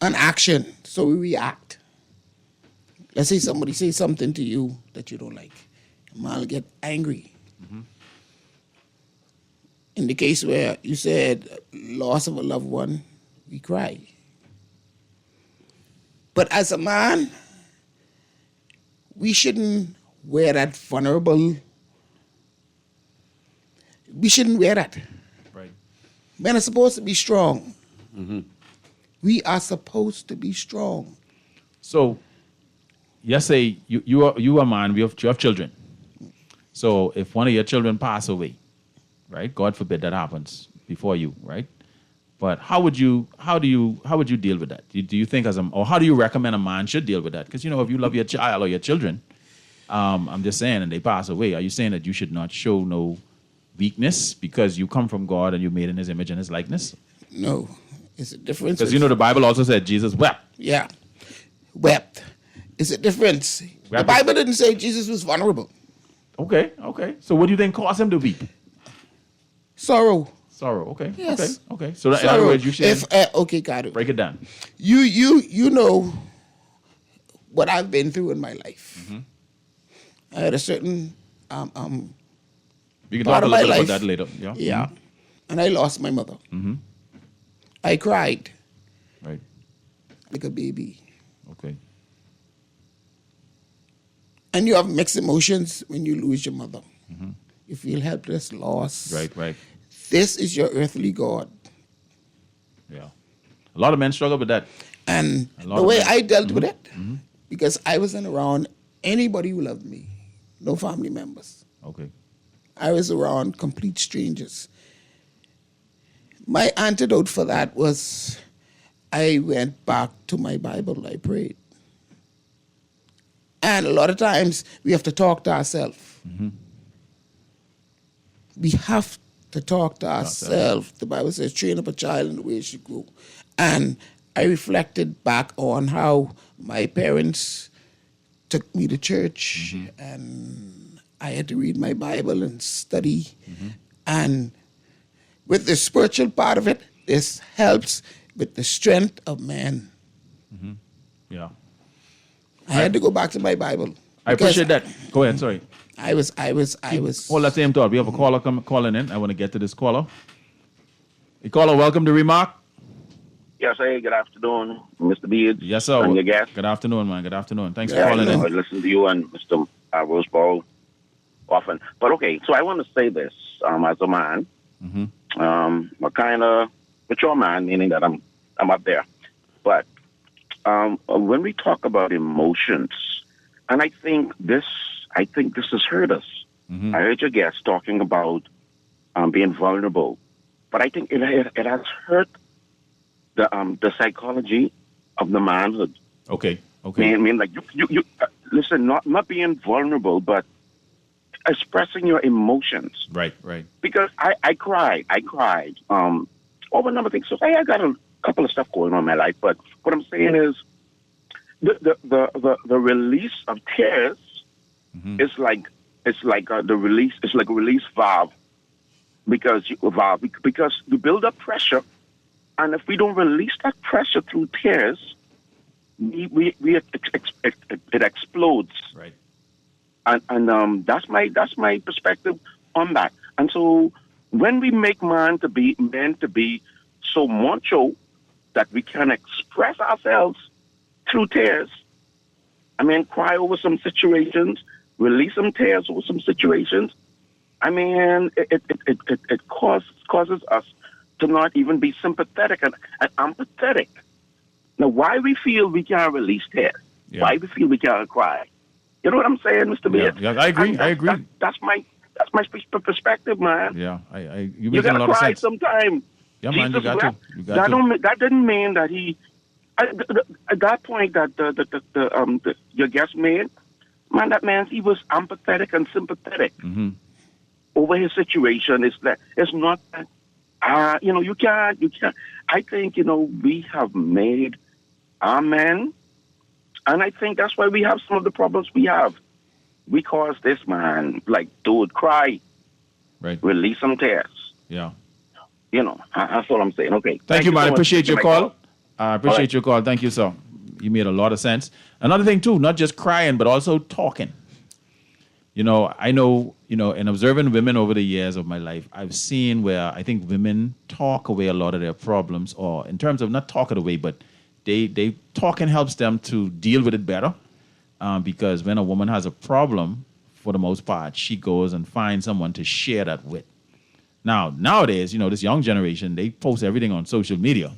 an action, so we react. Let's say somebody says something to you that you don't like. Man will get angry. In the case where you said loss of a loved one, we cry. But as a man, we shouldn't wear that vulnerable. We shouldn't wear that. Right. Men are supposed to be strong. We are supposed to be strong. So, let's say you are a man, you have children. So if one of your children pass away, right? God forbid that happens before you, right? But how do you deal with that? Do you think or how do you recommend a man should deal with that? Because, if you love your child or your children, I'm just saying, and they pass away, are you saying that you should not show no weakness because you come from God and you're made in his image and his likeness? No. It's a difference. Because, the Bible also said Jesus wept. Yeah. Wept. It's a difference. The Bible didn't say Jesus was vulnerable. Okay. So what do you think caused him to weep? Sorrow. Okay. Yes. Okay. So in other words, you should okay, got it. Break it down. You know what I've been through in my life. Mm-hmm. I had a certain you can part talk a of little my bit life. about that later. Yeah. Yeah. Mm-hmm. And I lost my mother. Mm-hmm. I cried. Right. Like a baby. Okay. And you have mixed emotions when you lose your mother. Mm-hmm. You feel helpless, lost. Right. This is your earthly God. Yeah. A lot of men struggle with that. And the way I dealt with it, mm-hmm. because I wasn't around anybody who loved me, no family members. Okay. I was around complete strangers. My antidote for that was I went back to my Bible, I prayed. And a lot of times we have to talk to ourselves. Mm-hmm. We have to talk to ourselves. The Bible says, train up a child in the way he should go. And I reflected back on how my parents took me to church, mm-hmm. and I had to read my Bible and study. Mm-hmm. And with the spiritual part of it, this helps with the strength of man. Mm-hmm. Yeah. I had to go back to my Bible. I appreciate that. Go ahead, sorry. I was. Hold that same thought. We have a caller calling in. I want to get to this caller. Hey, caller, welcome to Remark. Yes, hey, good afternoon, Mr. Beards. Yes, sir. And your guest. Good afternoon, man. Good afternoon. Thanks for calling in. I listen to you and Mr. Roseboro often. But okay, so I want to say this as a man, mm-hmm. a kind of mature man, meaning that I'm up there. But when we talk about emotions, and I think this has hurt us. Mm-hmm. I heard your guest talking about being vulnerable, but I think it has hurt the psychology of the manhood. Okay. I mean, like you listen, not being vulnerable, but expressing your emotions. Right. Because I cried over a number of things. So I got a couple of stuff going on in my life, but what I'm saying is the release of tears mm-hmm. is like the release. It's like a release valve because you build up pressure. And if we don't release that pressure through tears, it explodes. Right. And that's my perspective on that. And so when we make men to be so macho that we can express ourselves through tears, I mean, cry over some situations, release some tears over some situations. I mean, it causes us to not even be sympathetic and empathetic. Now, why we feel we can't release tears? Yeah. Why we feel we can't cry? You know what I'm saying, Mr. Beard? Yeah, I agree. I agree. That's my perspective, man. Yeah, You gotta cry sometime. Yeah, man, you got to. That didn't mean that he. At that point that your guest made, man, that man, he was empathetic and sympathetic mm-hmm. over his situation. It's not that. You can't. I think, we have made our men, and I think that's why we have some of the problems we have. We cause this man, like, dude, cry. Right. Release some tears. Yeah. That's all I'm saying. Okay. Thank you, man. I appreciate your call. I appreciate right. your call. Thank you, sir. You made a lot of sense. Another thing, too, not just crying, but also talking. I know, in observing women over the years of my life, I've seen where I think women talk away a lot of their problems, or in terms of not talk it away, but they talking helps them to deal with it better. Because when a woman has a problem, for the most part, she goes and finds someone to share that with. Now, nowadays, this young generation, they post everything on social media.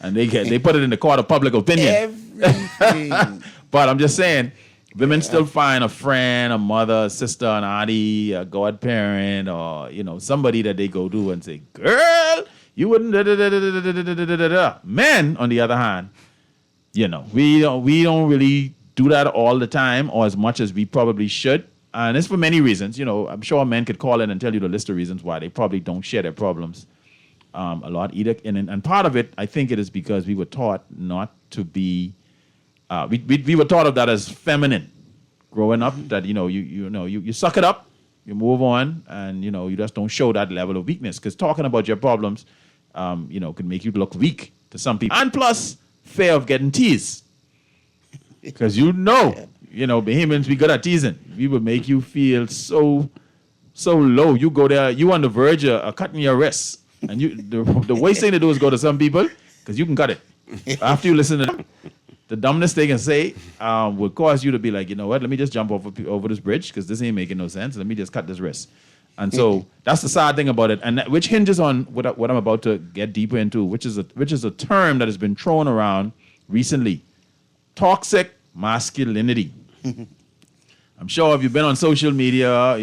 And they put it in the court of public opinion. Everything. But I'm just saying, women still find a friend, a mother, a sister, an auntie, a godparent, or, somebody that they go to and say, girl, You wouldn't. Men, on the other hand, we don't really do that all the time or as much as we probably should. And it's for many reasons. I'm sure men could call in and tell you the list of reasons why they probably don't share their problems a lot either. And part of it, I think it is because we were taught not to be, we were taught of that as feminine growing up, that, you suck it up, you move on, and, you just don't show that level of weakness. Because talking about your problems, can make you look weak to some people. And plus, fear of getting teased. Because Bahamians, we good at teasing. We would make you feel so low. You go there, you on the verge of cutting your wrists. And the worst thing to do is go to some people, because you can cut it. After you listen to them, the dumbest they can say would cause you to be like, you know what, let me just jump over this bridge, because this ain't making no sense. Let me just cut this wrist. And so that's the sad thing about it, and which hinges on what I'm about to get deeper into, which is a term that has been thrown around recently: toxic masculinity. I'm sure if you've been on social media,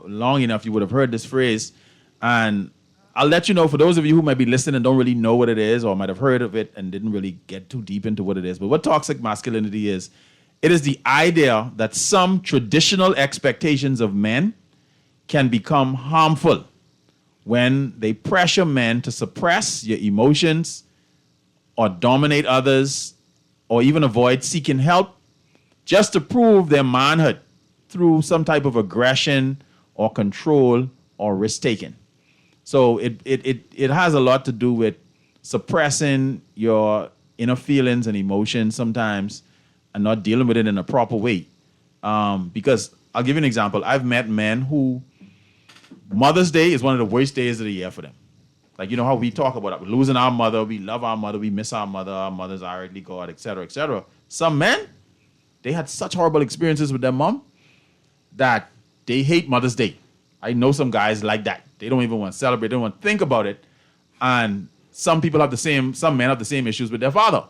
long enough, you would have heard this phrase. And I'll let you know, for those of you who might be listening and don't really know what it is, or might have heard of it and didn't really get too deep into what it is. But what toxic masculinity is, it is the idea that some traditional expectations of men can become harmful when they pressure men to suppress your emotions or dominate others or even avoid seeking help just to prove their manhood through some type of aggression or control or risk-taking. So it has a lot to do with suppressing your inner feelings and emotions sometimes and not dealing with it in a proper way. Because I'll give you an example. I've met men who Mother's Day is one of the worst days of the year for them. Like, how we talk about it. We're losing our mother, we love our mother, we miss our mother's our earthly God, etc., etc. Some men, they had such horrible experiences with their mom that they hate Mother's Day. I know some guys like that. They don't even want to celebrate. They don't want to think about it. And some men have the same issues with their father.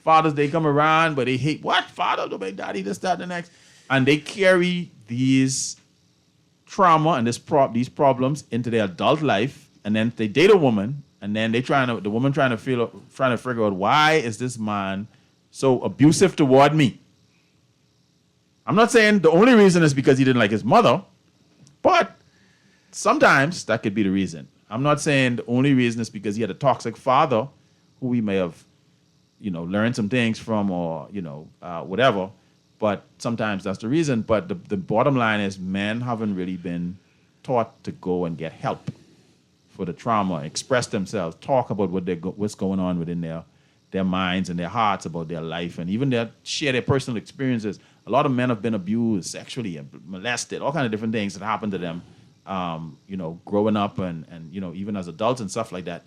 Father's Day come around, but they hate, what? Father, no, daddy, this, that, the next. And they carry these trauma and these problems into their adult life. And then they date a woman, and then the woman trying to figure out, why is this man so abusive toward me? I'm not saying the only reason is because he didn't like his mother, but sometimes that could be the reason. I'm not saying the only reason is because he had a toxic father who he may have, learned some things from, or, whatever. But sometimes that's the reason. But the bottom line is, men haven't really been taught to go and get help for the trauma, express themselves, talk about what's going on within their minds and their hearts about their life, and even share their personal experiences. A lot of men have been abused sexually and molested, all kinds of different things that happened to them, growing up and even as adults and stuff like that,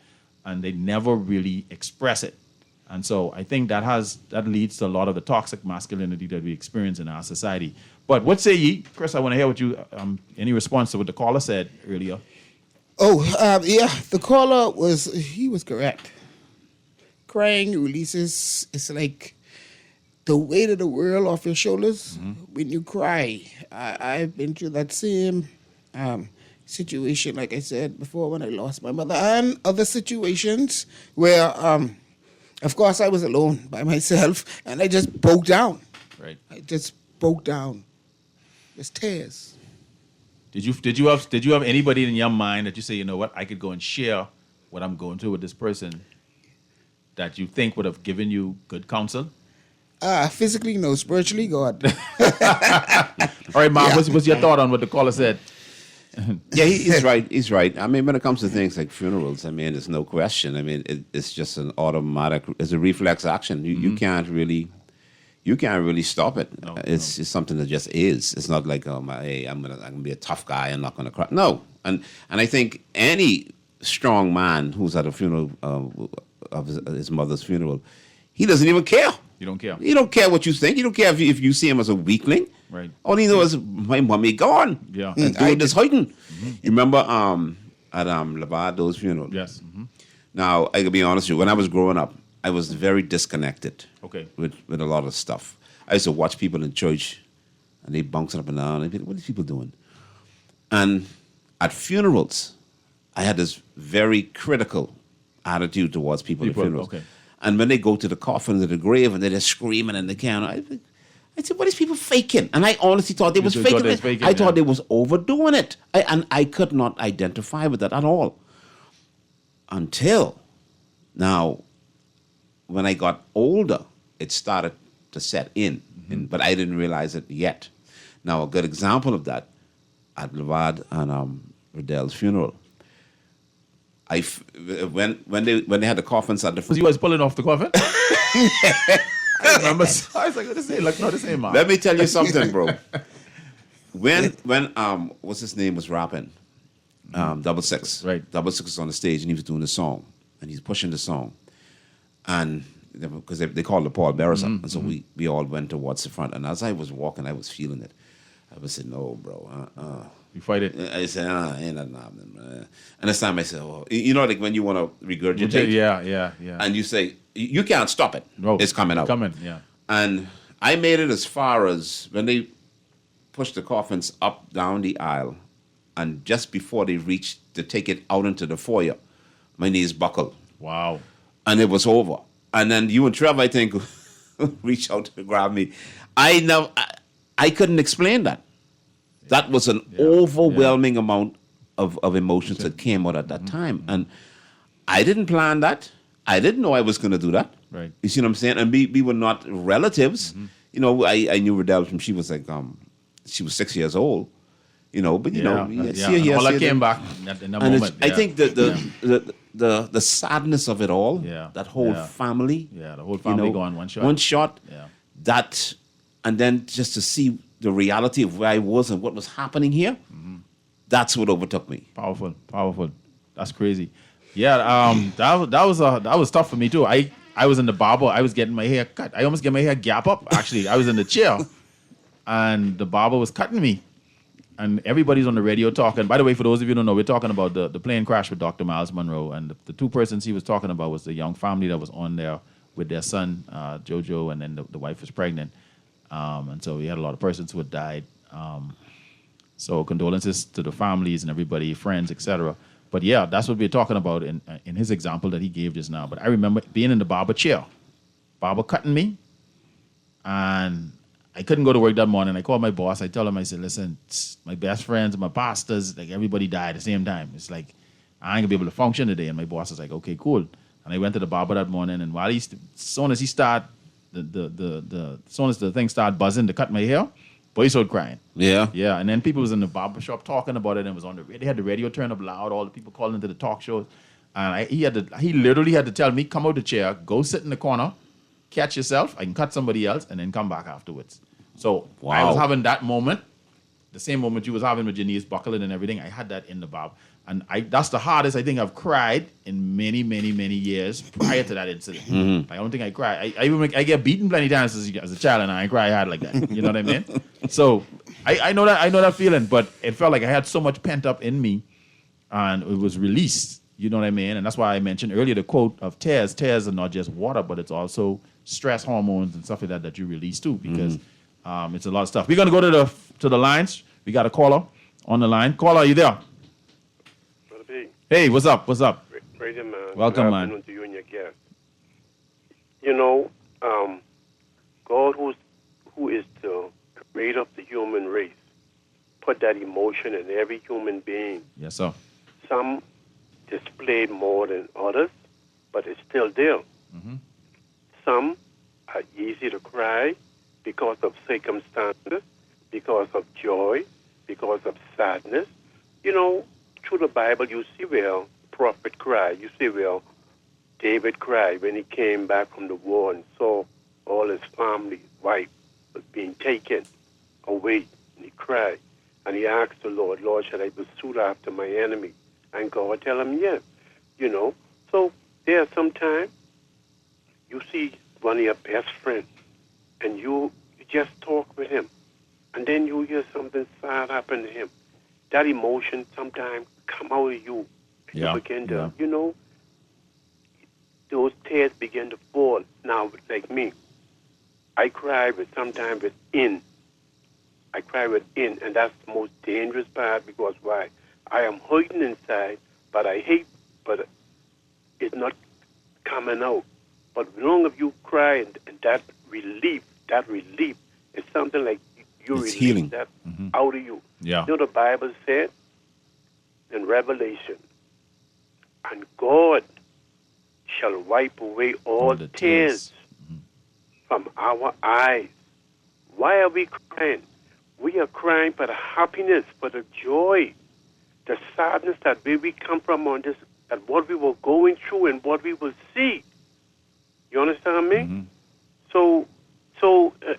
and they never really express it. And so I think that leads to a lot of the toxic masculinity that we experience in our society. But what say ye? Chris, I want to hear what you, any response to what the caller said earlier. The caller was correct. Crying releases, it's like the weight of the world off your shoulders when you cry. I've been through that same situation, like I said before, when I lost my mother, and other situations where, of course, I was alone by myself, and I just broke down. Right. I just broke down. Just tears. Did you have anybody in your mind that you say, you know what, I could go and share what I'm going through with this person that you think would have given you good counsel? Physically, no. Spiritually, God. All right, Mom, what's your thought on what the caller said? Yeah, he's right. He's right. I mean, when it comes to things like funerals, I mean, there's no question. I mean, it's just an automatic, it's a reflex action. You can't really stop it. It's something that just is. It's not like, hey, I'm gonna be a tough guy. I'm not gonna cry. No, and I think any strong man who's at a funeral of his mother's funeral, he doesn't even care. You don't care. You don't care what you think. You don't care if you see him as a weakling. Right. All he knows is my mommy gone. Yeah. And doing this hiding. You remember at Lavado's funeral? Yes. Now, I can be honest with you. When I was growing up, I was very disconnected. Okay. With a lot of stuff. I used to watch people in church, and they bouncing up and down. And what are these people doing? And at funerals, I had this very critical attitude towards people at funerals. Okay. And when they go to the coffin or the grave and they're just screaming and they can't, I said, what is people faking? And I honestly thought they was faking it. I thought they was overdoing it. And I could not identify with that at all. Until now, when I got older, it started to set in. But I didn't realize it yet. Now, a good example of that, at Levad and Riddell's funeral, when they had the coffins at the... Was you guys pulling off the coffin? I remember. I was like, this ain't mine. Let me tell you something, bro. When what's his name was rapping, Double Six. Right. Double Six was on the stage and he was doing the song. And he's pushing the song. And because they called the Paul Bearer song. And so we all went towards the front. And as I was walking, I was feeling it. I was saying, no, bro, You fight it? I said, ain't nothing happening, man. And this time I said, oh, you know, like when you want to regurgitate. Yeah. And you say, you can't stop it. No, it's coming out. Yeah. And I made it as far as when they pushed the coffins up down the aisle, and just before they reached to take it out into the foyer, my knees buckled. Wow. And it was over. And then you and Trevor, I think, reached out to grab me. I couldn't explain that. That was an overwhelming amount of emotions that came out at that time. And I didn't plan that. I didn't know I was going to do that. Right. You see what I'm saying? And we were not relatives. You know, I knew Riddell from she was like, she was 6 years old. You know, but you know, see her here, all see that her came there. back in that And moment. I think the sadness of it all, that whole family. Yeah, the whole family gone one shot. One shot. Yeah. That, and then just to see the reality of where I was and what was happening here, that's what overtook me. Powerful. That's crazy. Yeah, that was tough for me too. I was in the barber. I was getting my hair cut. I almost get my hair gap up. Actually, I was in the chair, and the barber was cutting me, and everybody's on the radio talking. By the way, for those of you who don't know, we're talking about the plane crash with Dr. Miles Monroe, and the two persons he was talking about was the young family that was on there with their son, Jojo, and then the wife was pregnant, and so we had a lot of persons who had died. So condolences to the families and everybody, friends, etc. But yeah, that's what we're talking about in his example that he gave just now. But I remember being in the barber chair, barber cutting me, and I couldn't go to work that morning. I called my boss. I told him, I said, listen, my best friends, my pastors, like everybody died at the same time. It's like, I ain't gonna be able to function today. And my boss was like, okay, cool. And I went to the barber that morning, and while as soon as he started, as soon as the thing started buzzing to cut my hair, boy, he started crying. Yeah. Yeah, and then people was in the barber shop talking about it, and it was on they had the radio turned up loud, all the people calling into the talk shows. And he literally had to tell me, come out the chair, go sit in the corner, catch yourself, I can cut somebody else, and then come back afterwards. So I was having that moment, the same moment you was having with your knees buckling and everything. I had that in the barb. And that's the hardest I think I've cried in many, many, many years prior to that incident. I don't think I cried. I get beaten plenty times as a child, and I ain't cry hard like that. You know what I mean? So I know that feeling, but it felt like I had so much pent up in me, and it was released. You know what I mean? And that's why I mentioned earlier the quote of tears. Tears are not just water, but it's also stress hormones and stuff like that you release too, because it's a lot of stuff. We're gonna go to the lines. We got a caller on the line. Caller, are you there? Hey, what's up? Radio man. Welcome, Good man. afternoon to you and your guest. You know, God, who is the creator of the human race, put that emotion in every human being. Yes, sir. Some displayed more than others, but it's still there. Some are easy to cry because of circumstances, because of joy, because of sadness. You know, through the Bible, you see where prophet cried. You see where David cried when he came back from the war and saw all his family, his wife, was being taken away. And he cried. And he asked the Lord, Lord, should I pursue after my enemy? And God tell him, yes. You know, so there are sometimes you see one of your best friends, and you just talk with him, and then you hear something sad happen to him. That emotion sometimes come out of you. And you begin to, you know, those tears begin to fall. Now, like me, I cry sometimes within. I cry within, and that's the most dangerous part, because why? I am hurting inside, but I hate, but is not coming out. But as long as you cry and that relief is something like you It's release healing. that out of you. Yeah. You know the Bible said in Revelation, and God shall wipe away all the tears from our eyes. Why are we crying? We are crying for the happiness, for the joy, the sadness that where we come from on this, that what we were going through and what we will see. You understand me? So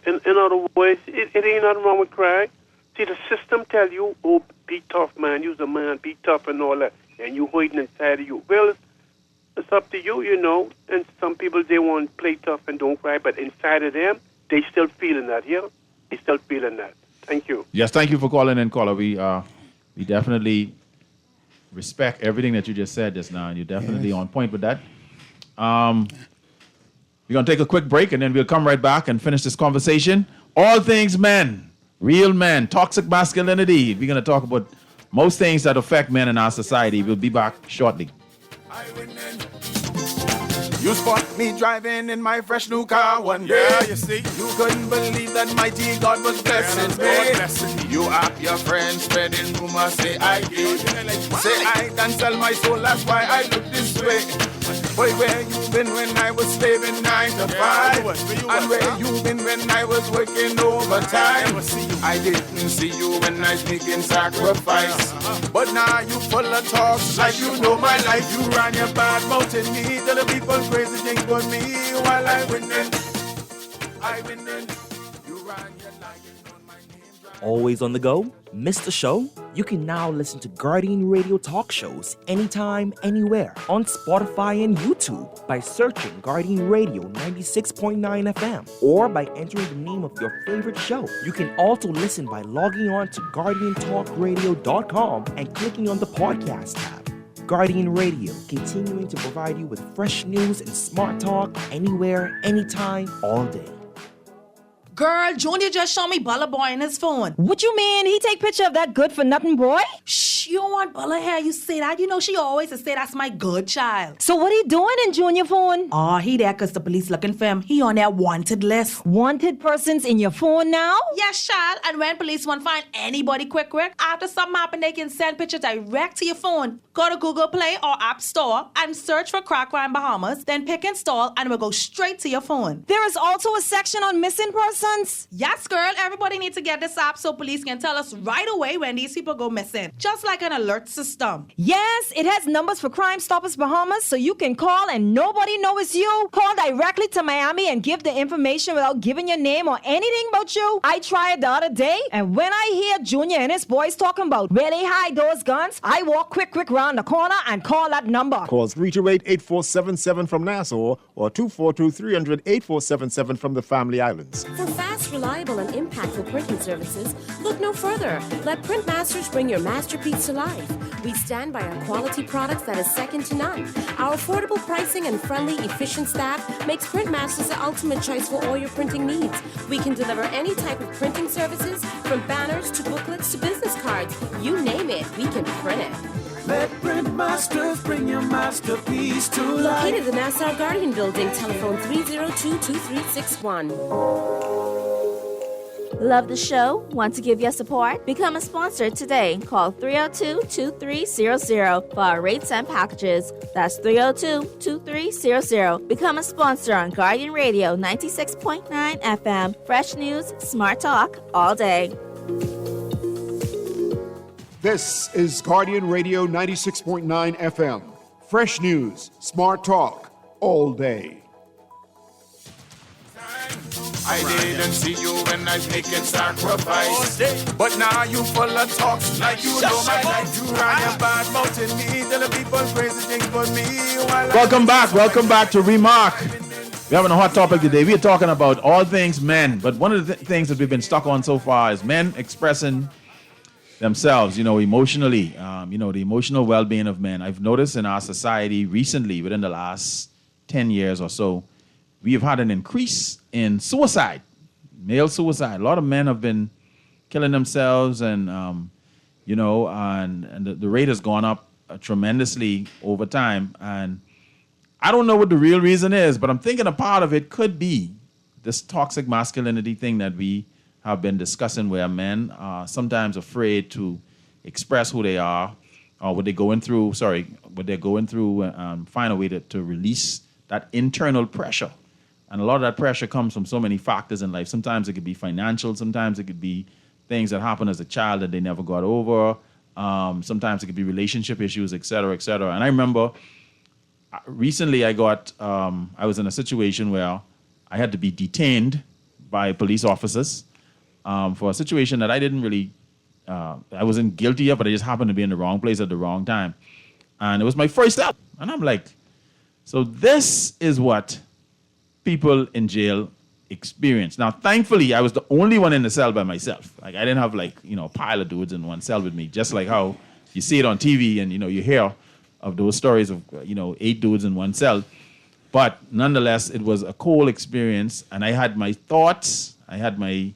in other words, it ain't nothing wrong with crying. See, the system tell you, oh, be tough, man. You's a man, be tough and all that. And you hiding inside of you. Well, it's up to you, you know. And some people, they want to play tough and don't cry. But inside of them, they still feeling that, yeah? They still feeling that. Thank you. Yes, thank you for calling in, caller. We definitely respect everything that you just said just now, and you're definitely on point with that. We're going to take a quick break, and then we'll come right back and finish this conversation. All things men, real men, toxic masculinity. We're going to talk about most things that affect men in our society. We'll be back shortly. You spot me driving in my fresh new car one day. Yeah, you see, you couldn't believe that mighty God was blessing me. You have your friends spreading rumors, say I did. Say I can sell my soul, that's why I look this way. Boy, where you been when I was slaving 9 to 5? And where you been when I was working overtime? I didn't see you when I was making sacrifice. But now you full of talk like you know my life. You ran your bad mouth in me, tell the people crazy things about me while I winning. You ran your lying on my name. Always on the go? Missed the show? You can now listen to Guardian Radio talk shows anytime, anywhere on Spotify and YouTube by searching Guardian Radio 96.9 FM or by entering the name of your favorite show. You can also listen by logging on to GuardianTalkRadio.com and clicking on the podcast tab. Guardian Radio, continuing to provide you with fresh news and smart talk anywhere, anytime, all day. Girl, Junior just showed me Bella Boy in his phone. What you mean? He take picture of that good-for-nothing boy? Shh, you don't want Bella here. You say that. You know she always say that's my good child. So what he doing in Junior phone? Oh, he there because the police looking for him. He on their wanted list. Wanted persons in your phone now? Yes, child. And when police want to find anybody quick, after something happen, they can send pictures direct to your phone. Go to Google Play or App Store and search for Crack Crime Bahamas. Then pick install and it will go straight to your phone. There is also a section on missing persons. Yes, girl. Everybody needs to get this app so police can tell us right away when these people go missing. Just like an alert system. Yes, it has numbers for Crime Stoppers Bahamas so you can call and nobody knows it's you. Call directly to Miami and give the information without giving your name or anything about you. I tried the other day, and when I hear Junior and his boys talking about where they hide those guns, I walk quick round the corner and call that number. Call 328-8477 from Nassau or 242-300-8477 from the Family Islands. For fast, reliable, and impactful printing services, look no further. Let Printmasters bring your masterpiece to life. We stand by our quality products that is second to none. Our affordable pricing and friendly, efficient staff makes Printmasters the ultimate choice for all your printing needs. We can deliver any type of printing services, from banners to booklets to business cards. You name it, we can print it. Let Printmasters bring your masterpiece to life. Located in the Nassau Guardian Building, telephone 302-2361. Love the show? Want to give your support? Become a sponsor today. Call 302-2300 for our rates and packages. That's 302-2300. Become a sponsor on Guardian Radio 96.9 FM. Fresh news, smart talk, all day. This is Guardian Radio 96.9 FM. Fresh news, smart talk, all day. I didn't see you when I was making sacrifice. But now you full of talks like you know my life. You ran your bad mouth in me, tell the people crazy things about me. Welcome back to Remark. We're having a hot topic today. We're talking about all things men, but one of the things that we've been stuck on so far is men expressing themselves, emotionally, the emotional well-being of men. I've noticed in our society recently, within the last 10 years or so, we have had an increase in suicide, male suicide. A lot of men have been killing themselves, and the rate has gone up tremendously over time. And I don't know what the real reason is, but I'm thinking a part of it could be this toxic masculinity thing that we have been discussing, where men are sometimes afraid to express who they are or what they're going through, find a way to release that internal pressure. And a lot of that pressure comes from so many factors in life. Sometimes it could be financial. Sometimes it could be things that happened as a child that they never got over. Sometimes it could be relationship issues, et cetera, et cetera. And I remember recently I was in a situation where I had to be detained by police officers for a situation that I didn't really, I wasn't guilty of, but I just happened to be in the wrong place at the wrong time. And it was my first step. And I'm like, so this is what people in jail experience. Now, thankfully, I was the only one in the cell by myself. Like, I didn't have a pile of dudes in one cell with me, just like how you see it on TV and, you hear of those stories of, 8 dudes in one cell. But nonetheless, it was a cool experience. And I had my thoughts, I had my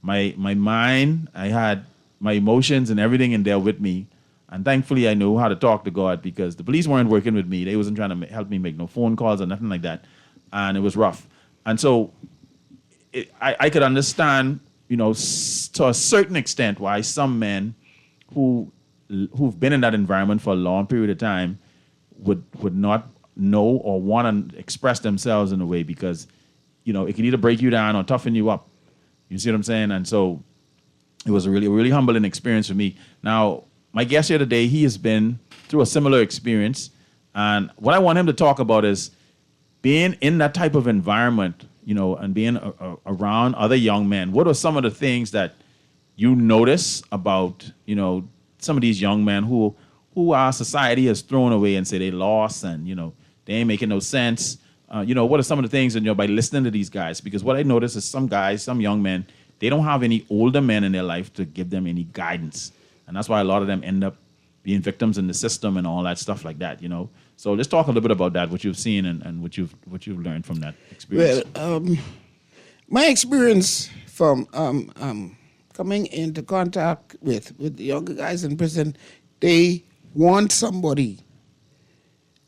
mind, I had my emotions and everything in there with me. And thankfully, I knew how to talk to God, because the police weren't working with me. They wasn't trying to help me make no phone calls or nothing like that. And it was rough. And so I could understand, to a certain extent, why some men who've been in that environment for a long period of time would not know or want to express themselves in a way, because, it can either break you down or toughen you up. You see what I'm saying? And so it was a really humbling experience for me. Now, my guest here today, he has been through a similar experience. And what I want him to talk about is being in that type of environment, and being around other young men. What are some of the things that you notice about, some of these young men who our society has thrown away and say they lost and, they ain't making no sense? What are some of the things, by listening to these guys? Because what I notice is some young men, they don't have any older men in their life to give them any guidance. And that's why a lot of them end up being victims in the system and all that stuff like that, So let's talk a little bit about that, what you've seen and what you've learned from that experience. Well, my experience from coming into contact with the younger guys in prison, they want somebody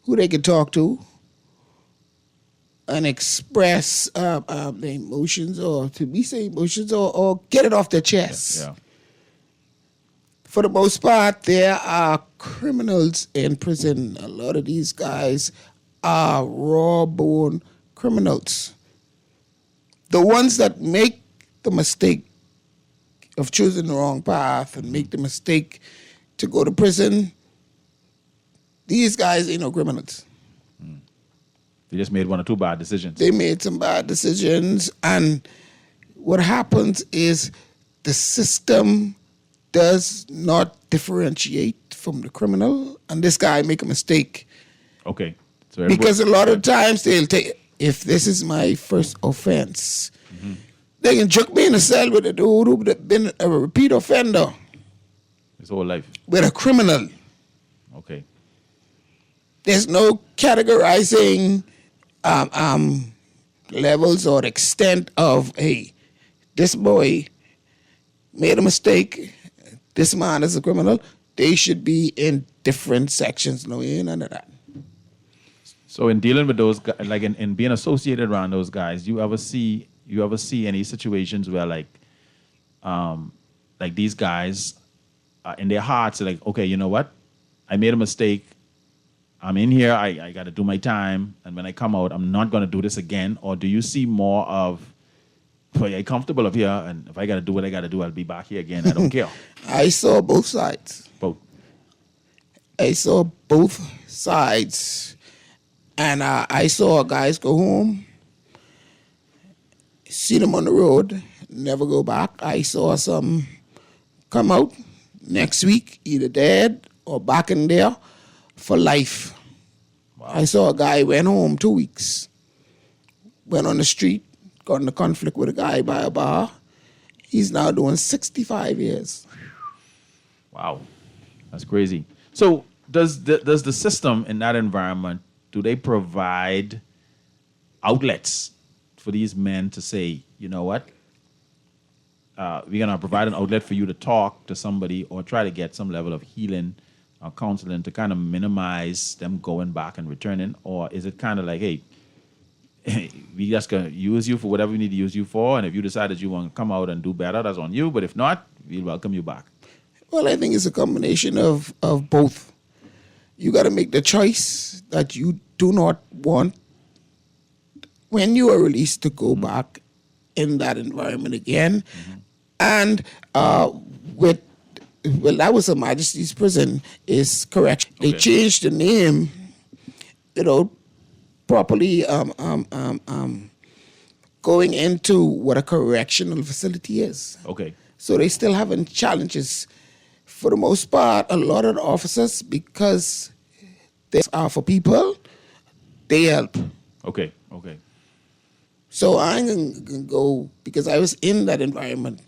who they can talk to and express their emotions, or or get it off their chest. Yeah. For the most part, there are criminals in prison. A lot of these guys are raw-born criminals. The ones that make the mistake of choosing the wrong path and make the mistake to go to prison, these guys ain't no criminals. They just made one or two bad decisions. They made some bad decisions, and what happens is the system does not differentiate from the criminal, and this guy make a mistake. Okay. So because a lot of times they'll take, if this is my first offense, they can chuck me in a cell with a dude who's been a repeat offender. His whole life. With a criminal. Okay. There's no categorizing levels or extent of, hey, this boy made a mistake, this man is a criminal. They should be in different sections. No, ain't none of that. So in dealing with those guys, like in being associated around those guys, you ever see any situations where like these guys in their hearts are like, okay, you know what? I made a mistake. I'm in here. I got to do my time. And when I come out, I'm not going to do this again. Or do you see more of, boy, I'm comfortable up here, and if I got to do what I got to do, I'll be back here again. I don't care. I saw both sides. Both. I saw both sides. And I saw guys go home, see them on the road, never go back. I saw some come out next week, either dead or back in there for life. Wow. I saw a guy went home 2 weeks, went on the street, got in a conflict with a guy by a bar. He's now doing 65 years. Wow, that's crazy. So does the system in that environment, do they provide outlets for these men to say, you know what, we're going to provide an outlet for you to talk to somebody or try to get some level of healing counseling to kind of minimize them going back and returning? Or is it kind of like, hey, we just going to use you for whatever we need to use you for, and if you decide that you want to come out and do better, that's on you, but if not, we'll welcome you back? Well, I think it's a combination of both. You got to make the choice that you do not want when you are released to go back in that environment again. And that was Her Majesty's Prison, is correct. They changed the name, properly going into what a correctional facility is. Okay. So they still having challenges. For the most part, a lot of the officers, because they are for people, they help. Okay. So I'm going to go, because I was in that environment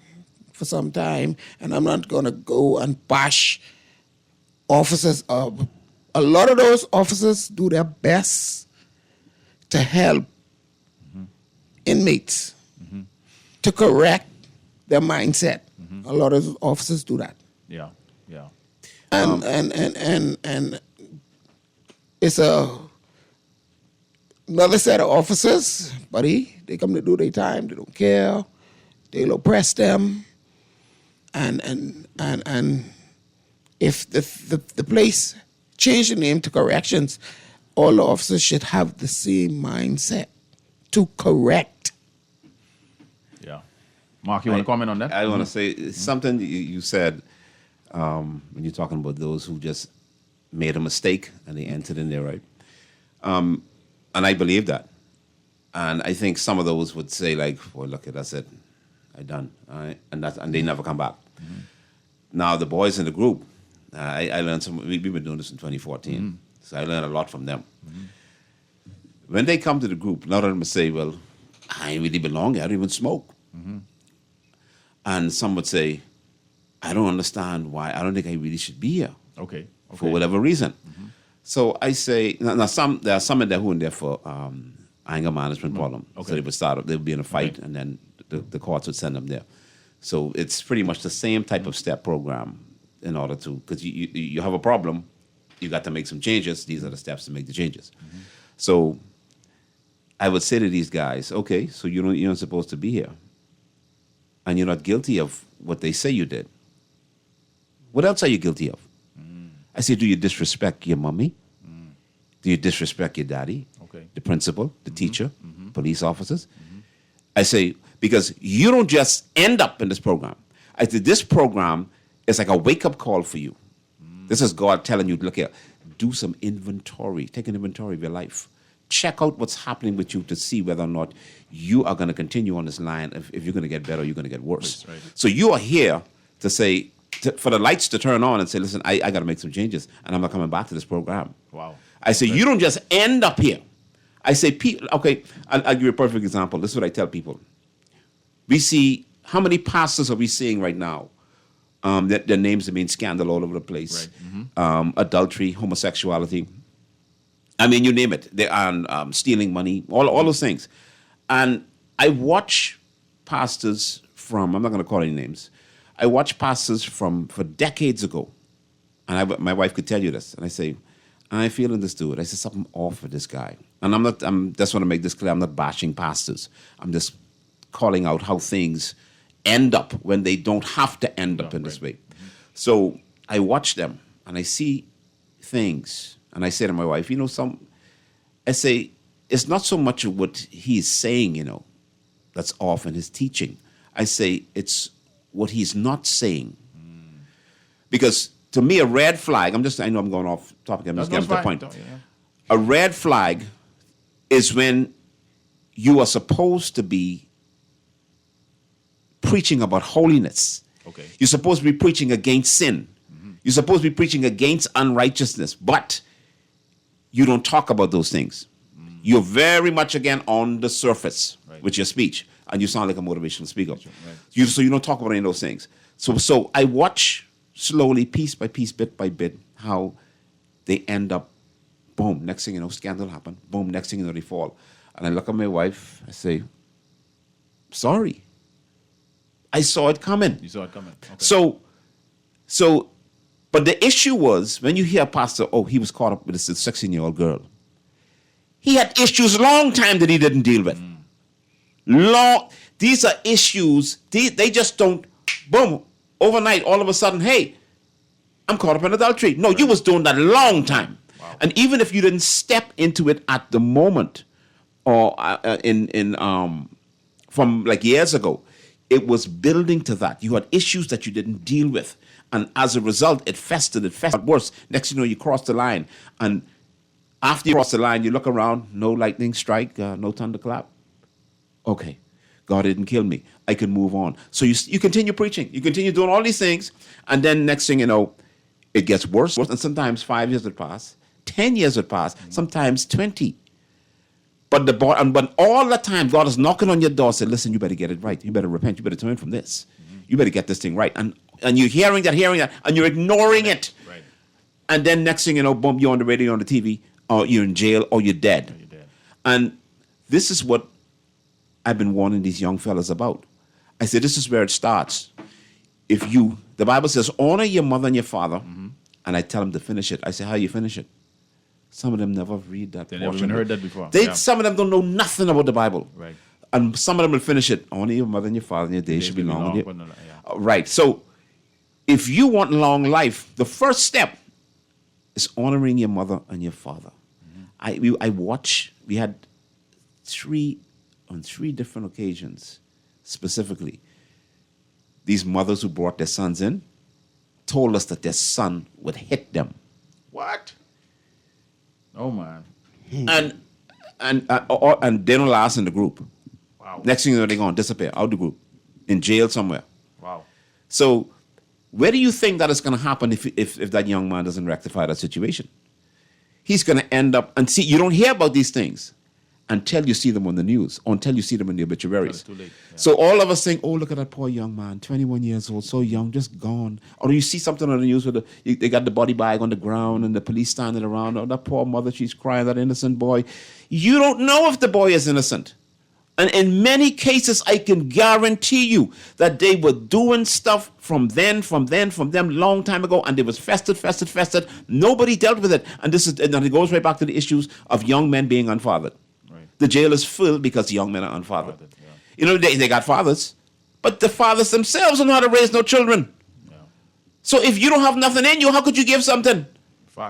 for some time, and I'm not going to go and bash officers. A lot of those officers do their best to help inmates to correct their mindset. A lot of officers do that. Yeah. And it's another set of officers, buddy. They come to do their time. They don't care. They'll oppress them. And if the place changed the name to corrections, all the officers should have the same mindset to correct. Yeah. Mark, you want to comment on that? I want to say something you said when you're talking about those who just made a mistake and they entered in there, right? And I believe that. And I think some of those would say, like, well, look, that's it. I done. All right? And they never come back. Now, the boys in the group, I learned some, we've been doing this in 2014, so I learned a lot from them. When they come to the group, a lot of them say, well, I ain't really belong here. I don't even smoke. And some would say, I don't understand why. I don't think I really should be here. Okay. For whatever reason. So I say, now there are some in there who are in there for anger management problem. So they would be in a fight, and then the courts would send them there. So it's pretty much the same type of step program in order to, because you have a problem, you got to make some changes. These are the steps to make the changes. So I would say to these guys, okay, so you're not supposed to be here, and you're not guilty of what they say you did. What else are you guilty of? I say, do you disrespect your mommy? Do you disrespect your daddy? The principal, the teacher, police officers? I say, because you don't just end up in this program. I say, this program is like a wake-up call for you. This is God telling you, look here, do some inventory. Take an inventory of your life. Check out what's happening with you to see whether or not you are going to continue on this line, if you're going to get better or you're going to get worse. Right. So you are here to say, for the lights to turn on and say, listen, I got to make some changes, and I'm not coming back to this program. Wow. I say, you don't just end up here. I say, okay, I'll give you a perfect example. This is what I tell people. We see, how many pastors are we seeing right now? Their names are being scandal all over the place. Right. Adultery, homosexuality. I mean, you name it. They are stealing money, all those things. And I watch pastors from, I'm not going to call any names, I watch pastors for decades ago. And my wife could tell you this. And I say, I feel in this dude. I said, something off with this guy. And I just want to make this clear. I'm not bashing pastors. I'm just calling out how things end up when they don't have to end up in this way. So I watch them and I see things. And I say to my wife, I say, it's not so much what he's saying, that's off in his teaching. I say, it's what he's not saying. Because to me, a red flag, I know I'm going off topic, I'm just getting to the point. A red flag is when you are supposed to be preaching about holiness. Okay. You're supposed to be preaching against sin. You're supposed to be preaching against unrighteousness, but you don't talk about those things. You're very much, again, on the surface with your speech, and you sound like a motivational speaker. So you don't talk about any of those things. So I watch slowly, piece by piece, bit by bit, how they end up, boom, next thing you know, scandal happen, boom, next thing you know, they fall. And I look at my wife, I say, sorry. I saw it coming. You saw it coming. Okay. So But the issue was when you hear a pastor, oh, he was caught up with this 16-year-old girl. He had issues long time that he didn't deal with. These are issues, they just don't, boom, overnight, all of a sudden, hey, I'm caught up in adultery. No, you was doing that long time. Wow. And even if you didn't step into it at the moment or from like years ago, it was building to that. You had issues that you didn't deal with. And as a result, it festered worse. Next, you know, you cross the line. And after you cross the line, you look around, no lightning strike, no thunderclap. Okay, God didn't kill me. I can move on. So you continue preaching. You continue doing all these things. And then next thing you know, it gets worse. And sometimes 5 years would pass, 10 years would pass, sometimes 20. But all the time, God is knocking on your door, saying, listen, you better get it right. You better repent. You better turn from this. You better get this thing right. And you're hearing that, and you're ignoring it. Right. And then next thing you know, boom, you're on the radio, on the TV, or you're in jail, or you're dead. And this is what I've been warning these young fellas about. I said, this is where it starts. The Bible says, honor your mother and your father. And I tell them to finish it. I say, how you finish it? Some of them never read that. They never even heard that before. Some of them don't know nothing about the Bible. Right. And some of them will finish it. Honor your mother and your father, and your days should be long. Right. So if you want long life, the first step is honoring your mother and your father. We had on three different occasions, specifically, these mothers who brought their sons in told us that their son would hit them. What? Oh, man. And they don't last in the group. Wow. Next thing you know, they're going to disappear out the group, in jail somewhere. Wow. So where do you think that is going to happen if that young man doesn't rectify that situation? He's going to end up, and see, you don't hear about these things until you see them on the news, or until you see them in the obituaries. Too late. Yeah. So all of us think, oh, look at that poor young man, 21 years old, so young, just gone. Or you see something on the news where they got the body bag on the ground and the police standing around. Oh, that poor mother, she's crying, that innocent boy. You don't know if the boy is innocent. And in many cases, I can guarantee you that they were doing stuff from them, long time ago, and it was festered. Nobody dealt with it. And it goes right back to the issues of young men being unfathered. The jail is filled because young men are unfathered. You know, they got fathers, but the fathers themselves don't know how to raise no children. So if you don't have nothing in you, how could you give something?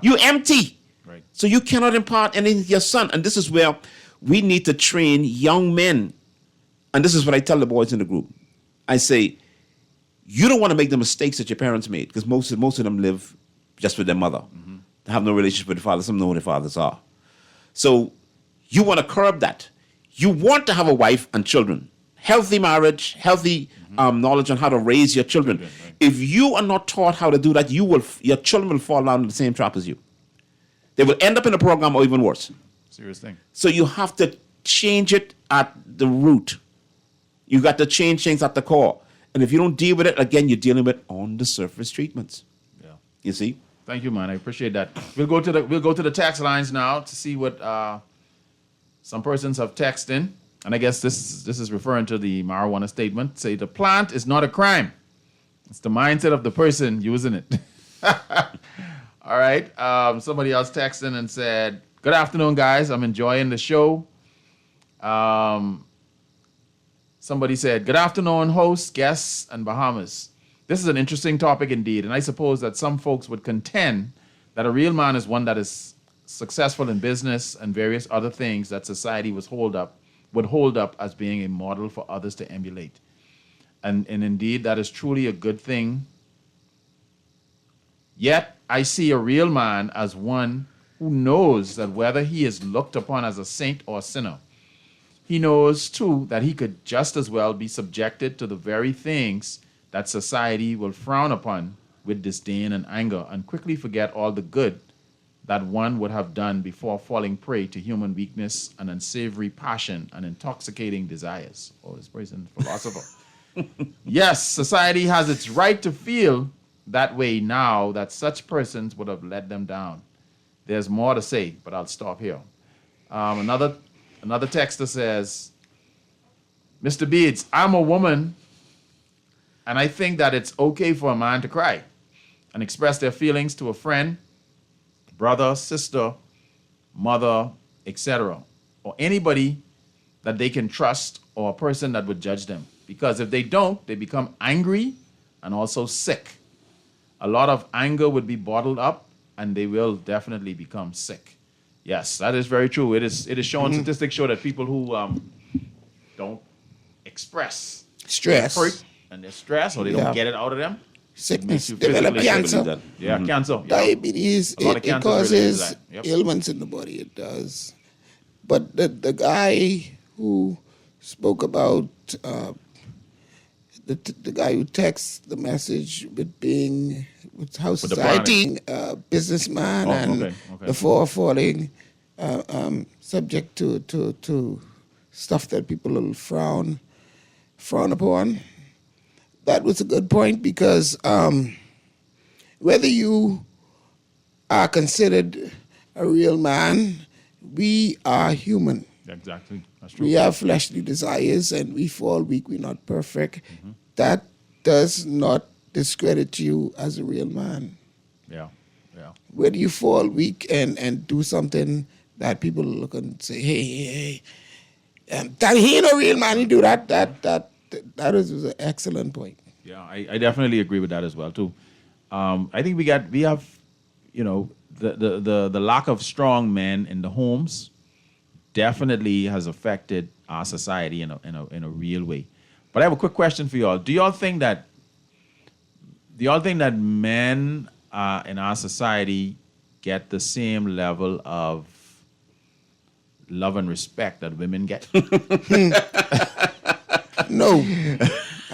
You empty. Right. So you cannot impart anything to your son. And this is where we need to train young men. And this is what I tell the boys in the group. I say, you don't want to make the mistakes that your parents made, because most of them live just with their mother. They have no relationship with the father. Some know who their fathers are. So you want to curb that. You want to have a wife and children. Healthy marriage, healthy knowledge on how to raise your children. If you are not taught how to do that, your children will fall down in the same trap as you. They will end up in a program or even worse. Serious thing. So you have to change it at the root. You got to change things at the core. And if you don't deal with it, again, you're dealing with on the surface treatments. Yeah. You see? Thank you, man. I appreciate that. We'll go to the text lines now to see what some persons have texted in. And I guess this is referring to the marijuana statement. Say the plant is not a crime. It's the mindset of the person using it. All right. Somebody else texted in and said, good afternoon, guys. I'm enjoying the show. Somebody said, good afternoon, hosts, guests, and Bahamas. This is an interesting topic indeed, and I suppose that some folks would contend that a real man is one that is successful in business and various other things that society would hold up as being a model for others to emulate. And indeed, that is truly a good thing. Yet, I see a real man as one who knows that whether he is looked upon as a saint or a sinner, he knows, too, that he could just as well be subjected to the very things that society will frown upon with disdain and anger, and quickly forget all the good that one would have done before falling prey to human weakness and unsavory passion and intoxicating desires. Oh, this person, philosopher. Yes, society has its right to feel that way now that such persons would have let them down. There's more to say, but I'll stop here. Another texter says, Mr. Beads, I'm a woman, and I think that it's okay for a man to cry. and express their feelings to a friend, brother, sister, mother, etc., or anybody that they can trust or a person that would judge them. Because if they don't, they become angry and also sick. A lot of anger would be bottled up and they will definitely become sick. Yes, that is very true. It is shown, statistics show that people who don't express Stress. their hurt and their stress, or they don't get it out of them, Sickness, makes you develop physically cancer. sick. Yeah, cancer. Yeah. Diabetes, A lot of it cancer causes related to that. Yep. ailments in the body, it does. But the guy who spoke about, the guy who texts the message with being, with how With the society, businessman, Oh, and okay. before falling subject to stuff that people will frown upon. That was a good point because whether you are considered a real man, we are human. Exactly. That's true. We have fleshly desires and we fall weak, we're not perfect. That does not discredit you as a real man. Yeah. Yeah. Whether you fall weak and do something that people look and say, hey, that he ain't a real man, he do that. That is an excellent point. Yeah, I definitely agree with that as well too. I think we have, the lack of strong men in the homes definitely has affected our society in a real way. But I have a quick question for y'all. Do y'all think that men in our society get the same level of love and respect that women get? No.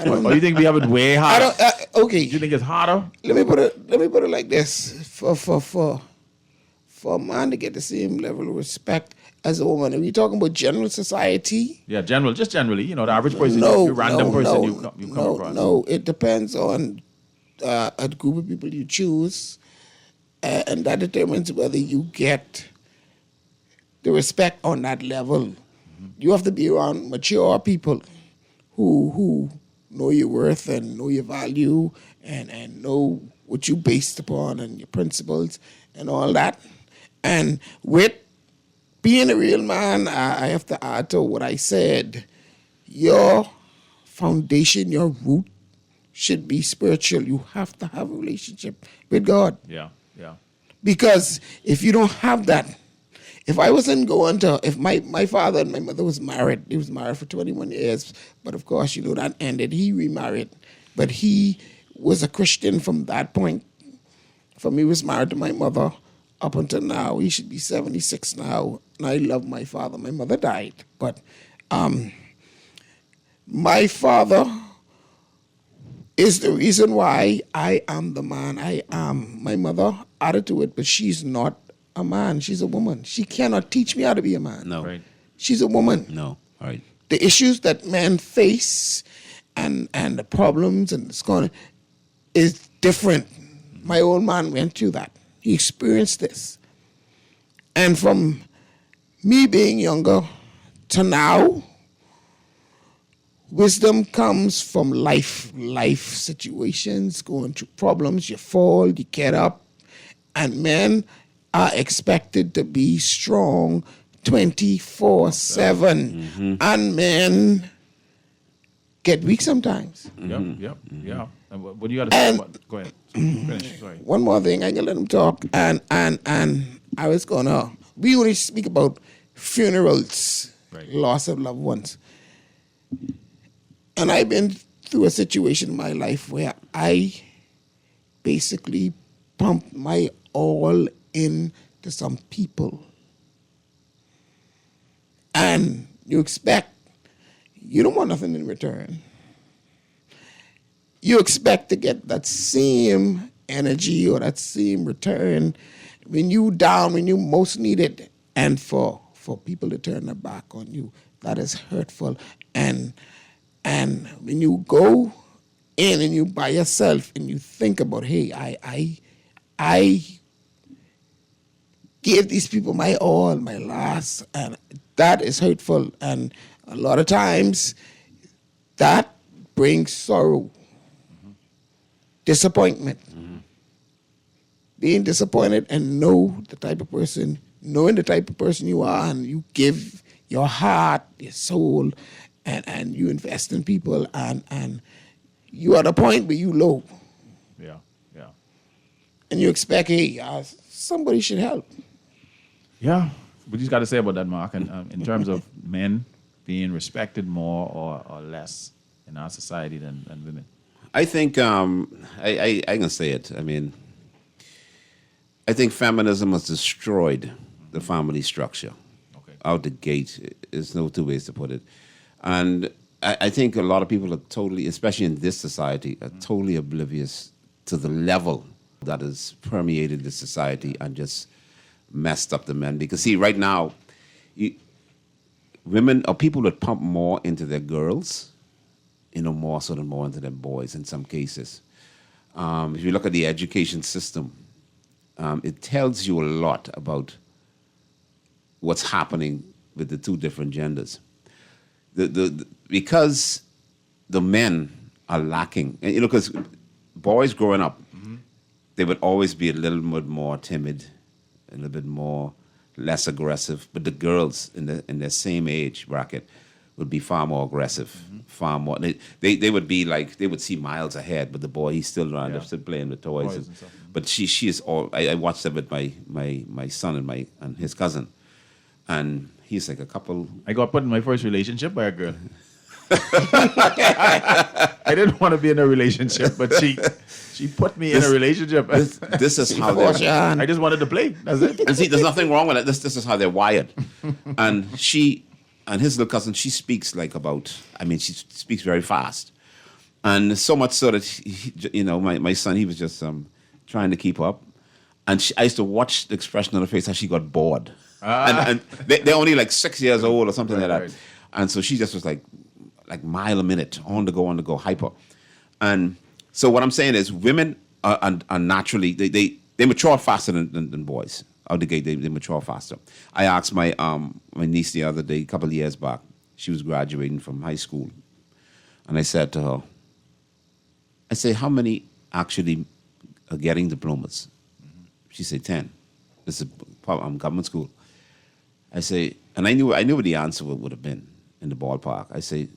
Or you think we have it way harder? Okay. Do you think it's harder? Let me put it like this: for a man to get the same level of respect as a woman, are we talking about general society? Yeah, just generally, the average person, the random person you come across. No, it depends on a group of people you choose, and that determines whether you get the respect on that level. You have to be around mature people who know your worth and know your value and know what you based upon and your principles and all that. And with being a real man, I have to add to what I said. Your foundation, your root should be spiritual. You have to have a relationship with God. Yeah. Because if you don't have that, if I wasn't going to, if my father and my mother was married, he was married for 21 years, but of course, that ended. He remarried, but he was a Christian from that point. From he was married to my mother up until now. He should be 76 now, and I love my father. My mother died, but my father is the reason why I am the man I am. My mother added to it, but she's not a man. She's a woman. She cannot teach me how to be a man. No. Right. She's a woman. No. All right. The issues that men face and the problems and the scorn is different. My old man went through that. He experienced this. And from me being younger to now, wisdom comes from life situations, going through problems. You fall, you get up, and men are expected to be strong 24/7, and men get weak sometimes. Yep. Yeah. And what do you got to say about? Go ahead. Finish. Sorry. One more thing, I can let him talk. And I was we only speak about funerals, loss of loved ones. And I've been through a situation in my life where I basically pumped my all into some people. And you don't want nothing in return. You expect to get that same energy or that same return when you down, when you most need it. And for people to turn their back on you, that is hurtful. And when you go in and you by yourself and you think about, hey, I gave these people my all, my last, and that is hurtful. And a lot of times that brings sorrow, disappointment. being disappointed and knowing the type of person you are, and you give your heart, your soul, and you invest in people, and you are at a point where you low. Yeah. And you expect, hey, somebody should help. Yeah. What you got to say about that, Mark? And in terms of men being respected more or less in our society than women? I think I can say it. I mean, I think feminism has destroyed the family structure. Out the gate, there's no two ways to put it. And I think a lot of people are totally, especially in this society, are totally oblivious to the level that has permeated the society and just messed up the men. Because see, right now, women or people that pump more into their girls, more so than more into their boys in some cases. If you look at the education system, it tells you a lot about what's happening with the two different genders. Because the men are lacking, and because boys growing up, they would always be a little bit more timid, a little bit less aggressive. But the girls in their same age bracket would be far more aggressive, far more. They would be like, they would see miles ahead, but the boy, he's still around, still playing with toys. And stuff. But she is all. I watched that with my son and his cousin, and he's like a couple. I got put in my first relationship by a girl. I didn't want to be in a relationship, but she put me in a relationship. This is how they. I just wanted to play. That's it. And see, there's nothing wrong with it. This is how they're wired. And she and his little cousin, she speaks she speaks very fast, and so much so that my son, he was just trying to keep up, and I used to watch the expression on her face how she got bored. And they're only like 6 years old or something like that. Right. And so she just was like mile a minute, on the go, hyper. And so what I'm saying is women are naturally, they mature faster than boys. Out the gate, they mature faster. I asked my niece the other day, a couple of years back, she was graduating from high school. And I said to her, how many actually are getting diplomas? She said 10. This is government school. I say, and I knew what the answer would have been in the ballpark. I say,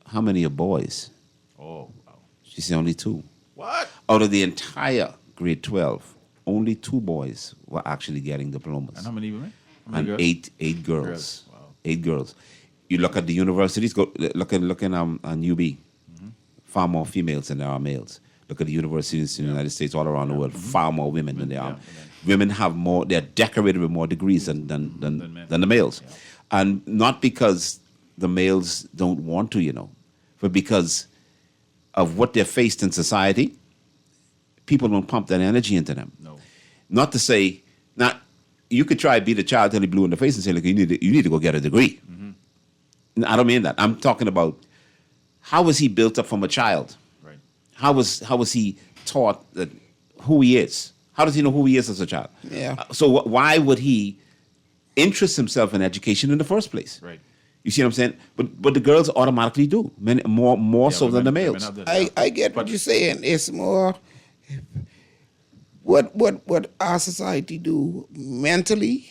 how many are boys? Oh, wow. She said only 2. What? Out of the entire grade 12, only 2 boys were actually getting diplomas. And how many women? And girls? eight girls. Wow. 8 girls. You look at the universities, look in UB, far more females than there are males. Look at the universities in the United States, all around the world, far more women than there are. Women have more, they're decorated with more degrees than the males. Yeah. And not because the males don't want to, but because of what they're faced in society, people don't pump that energy into them. No. Not to say, now, you could try to beat a child till he blue in the face and say, look, you need to go get a degree. I don't mean that. I'm talking about how was he built up from a child? Right. How was he taught that who he is? How does he know who he is as a child? Yeah. So why would he interest himself in education in the first place? Right. You see what I'm saying? But the girls automatically do, more so than the males. I get what you're saying. It's more what our society do mentally.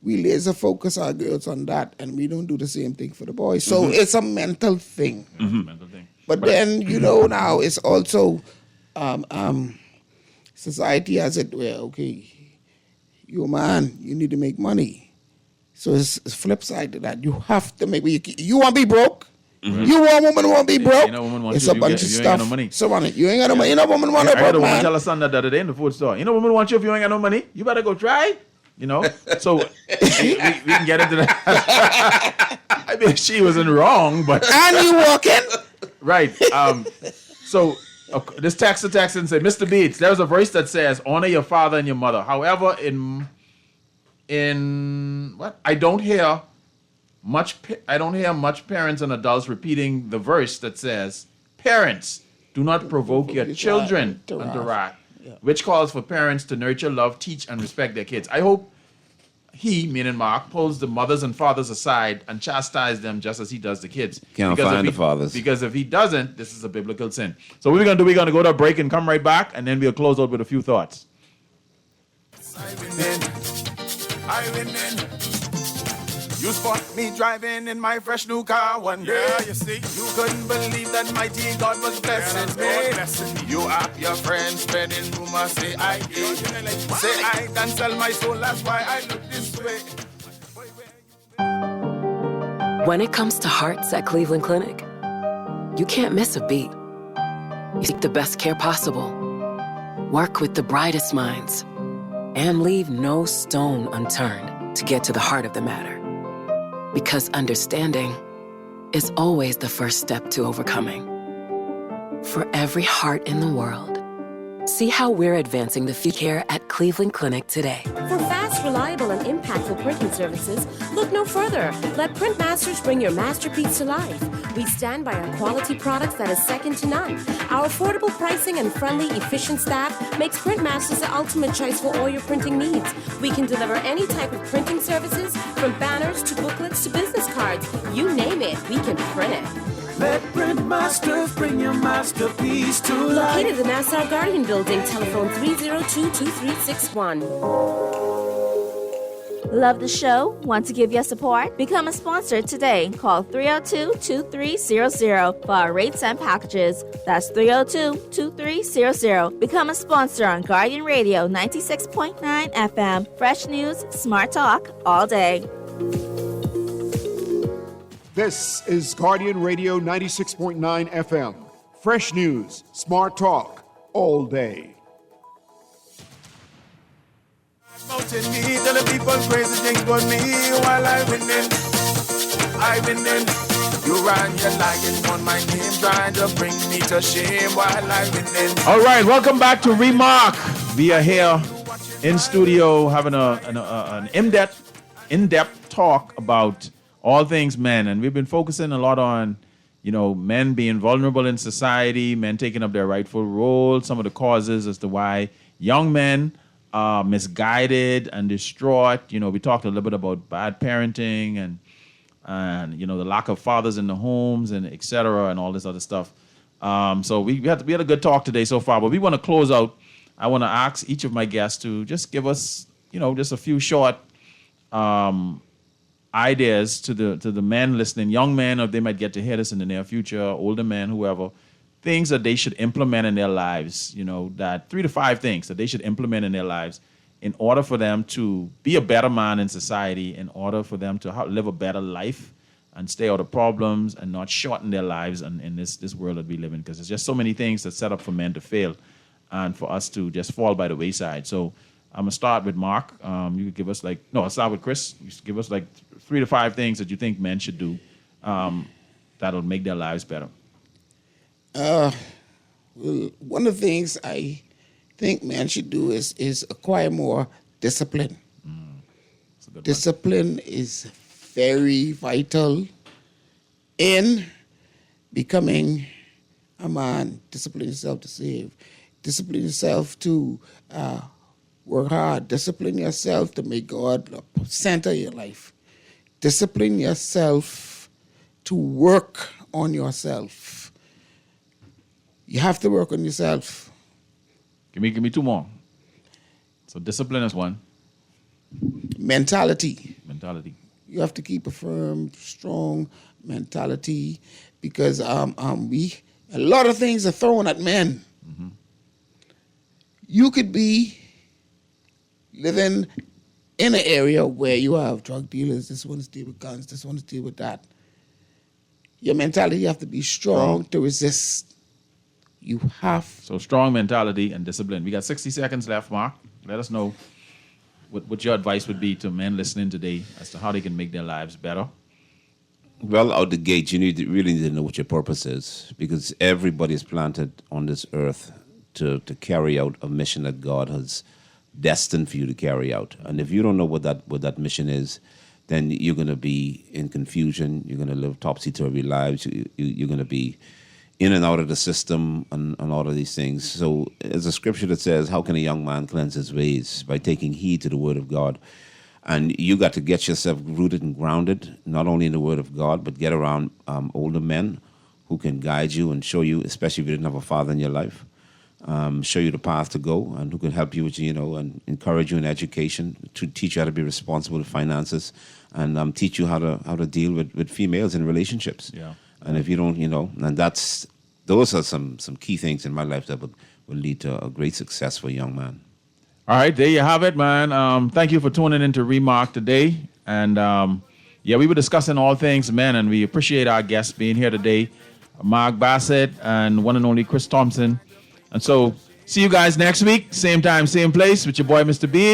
We laser focus our girls on that, and we don't do the same thing for the boys. So it's a mental thing. Mental thing. But then now it's also society has it where you're a man, you need to make money. So it's flip side to that. You have to make. You want to be broke. You want a woman want to be broke. It's a bunch of stuff. No money. So you ain't got no money. You know, woman want to I had a woman man. tell her son that the other day in the food store. Woman want you if you ain't got no money. You better go try. So we can get into that. I mean, she wasn't wrong, but and you walking right. So this texter and say, Mr. Beats, there's a verse that says, honor your father and your mother. However, in what I don't hear much parents and adults repeating the verse that says, parents, do not provoke your children unto wrath. Which calls for parents to nurture, love, teach, and respect their kids. I hope he, meaning Mark, pulls the mothers and fathers aside and chastises them just as he does the kids. Can't Because find if the fathers. Because if he doesn't, this is a biblical sin. So what we're going to do, we're going to go to a break and come right back, and then we'll close out with a few thoughts. I win in. You spot me driving in my fresh new car one day. Yeah, you see, you couldn't believe that mighty God was blessing me. You have your friends spreading rumors, say I did. Say I can sell my soul, that's why I look this way. When it comes to hearts at Cleveland Clinic, you can't miss a beat. You seek the best care possible, work with the brightest minds, and leave no stone unturned to get to the heart of the matter. Because understanding is always the first step to overcoming. For every heart in the world, see how we're advancing the future care at Cleveland Clinic today. For fast, reliable, and impactful printing services, look no further. Let Printmasters bring your masterpiece to life. We stand by our quality products that is second to none. Our affordable pricing and friendly, efficient staff makes Printmasters the ultimate choice for all your printing needs. We can deliver any type of printing services, from banners to booklets to business cards. You name it, we can print it. Let Printmasters bring your masterpiece to life. Located in the Nassau Guardian Building, telephone 302-2361. Love the show? Want to give your support? Become a sponsor today. Call 302-2300 for our rates and packages. That's 302-2300. Become a sponsor on Guardian Radio 96.9 FM. Fresh news, smart talk, all day. This is Guardian Radio 96.9 FM. Fresh news, smart talk, all day. Mountain me, telling people crazy things about me while I winning. I winning. You ran your lying on my name, trying to bring me to shame while I winning. All right, welcome back to Remark. We are here in studio having an in-depth talk about all things men, and we've been focusing a lot on, men being vulnerable in society, men taking up their rightful role, some of the causes as to why young men are misguided and distraught. We talked a little bit about bad parenting and the lack of fathers in the homes and et cetera and all this other stuff. So we had a good talk today so far, but we want to close out. I want to ask each of my guests to just give us, just a few short ideas to the men listening, young men, or they might get to hear this in the near future, older men, whoever, things that they should implement in their lives, that 3 to 5 things that they should implement in their lives in order for them to be a better man in society, in order for them to live a better life and stay out of problems and not shorten their lives in this world that we live in, because there's just so many things that set up for men to fail and for us to just fall by the wayside. So I'm going to start with Mark. You could give us I'll start with Chris. You should give us 3 to 5 things that you think men should do that'll make their lives better. Well, one of the things I think men should do is acquire more discipline. Discipline is very vital in becoming a man. Discipline yourself to save. Discipline yourself to work hard. Discipline yourself to make God the center of your life. Discipline yourself to work on yourself. You have to work on yourself. Give me 2 more. So discipline is 1. Mentality. You have to keep a firm, strong mentality, because a lot of things are thrown at men. Mm-hmm. You could be living in an area where you have drug dealers, this one is deal with guns, this one is deal with that. Your mentality, you have to be strong to resist. You have. So strong mentality and discipline. We got 60 seconds left, Mark. Let us know what your advice would be to men listening today as to how they can make their lives better. Well, out the gate, you really need to know what your purpose is, because everybody is planted on this earth to carry out a mission that God has destined for you to carry out. And if you don't know what that mission is, then you're going to be in confusion. You're going to live topsy-turvy lives. You're going to be in and out of the system and all of these things. So there's a scripture that says, how can a young man cleanse his ways? By taking heed to the word of God. And you got to get yourself rooted and grounded, not only in the Word of God, but get around older men who can guide you and show you, especially if you didn't have a father in your life, show you the path to go, and who can help you with, and encourage you in education, to teach you how to be responsible with finances, and teach you how to deal with females in relationships. Yeah. And if you don't, and those are some key things in my life that will lead to a great success for a young man. All right, there you have it, man. Thank you for tuning into Remark today. And we were discussing all things men, and we appreciate our guests being here today, Mark Bassett and one and only Chris Thompson. And so, see you guys next week, same time, same place, with your boy, Mr. Beads.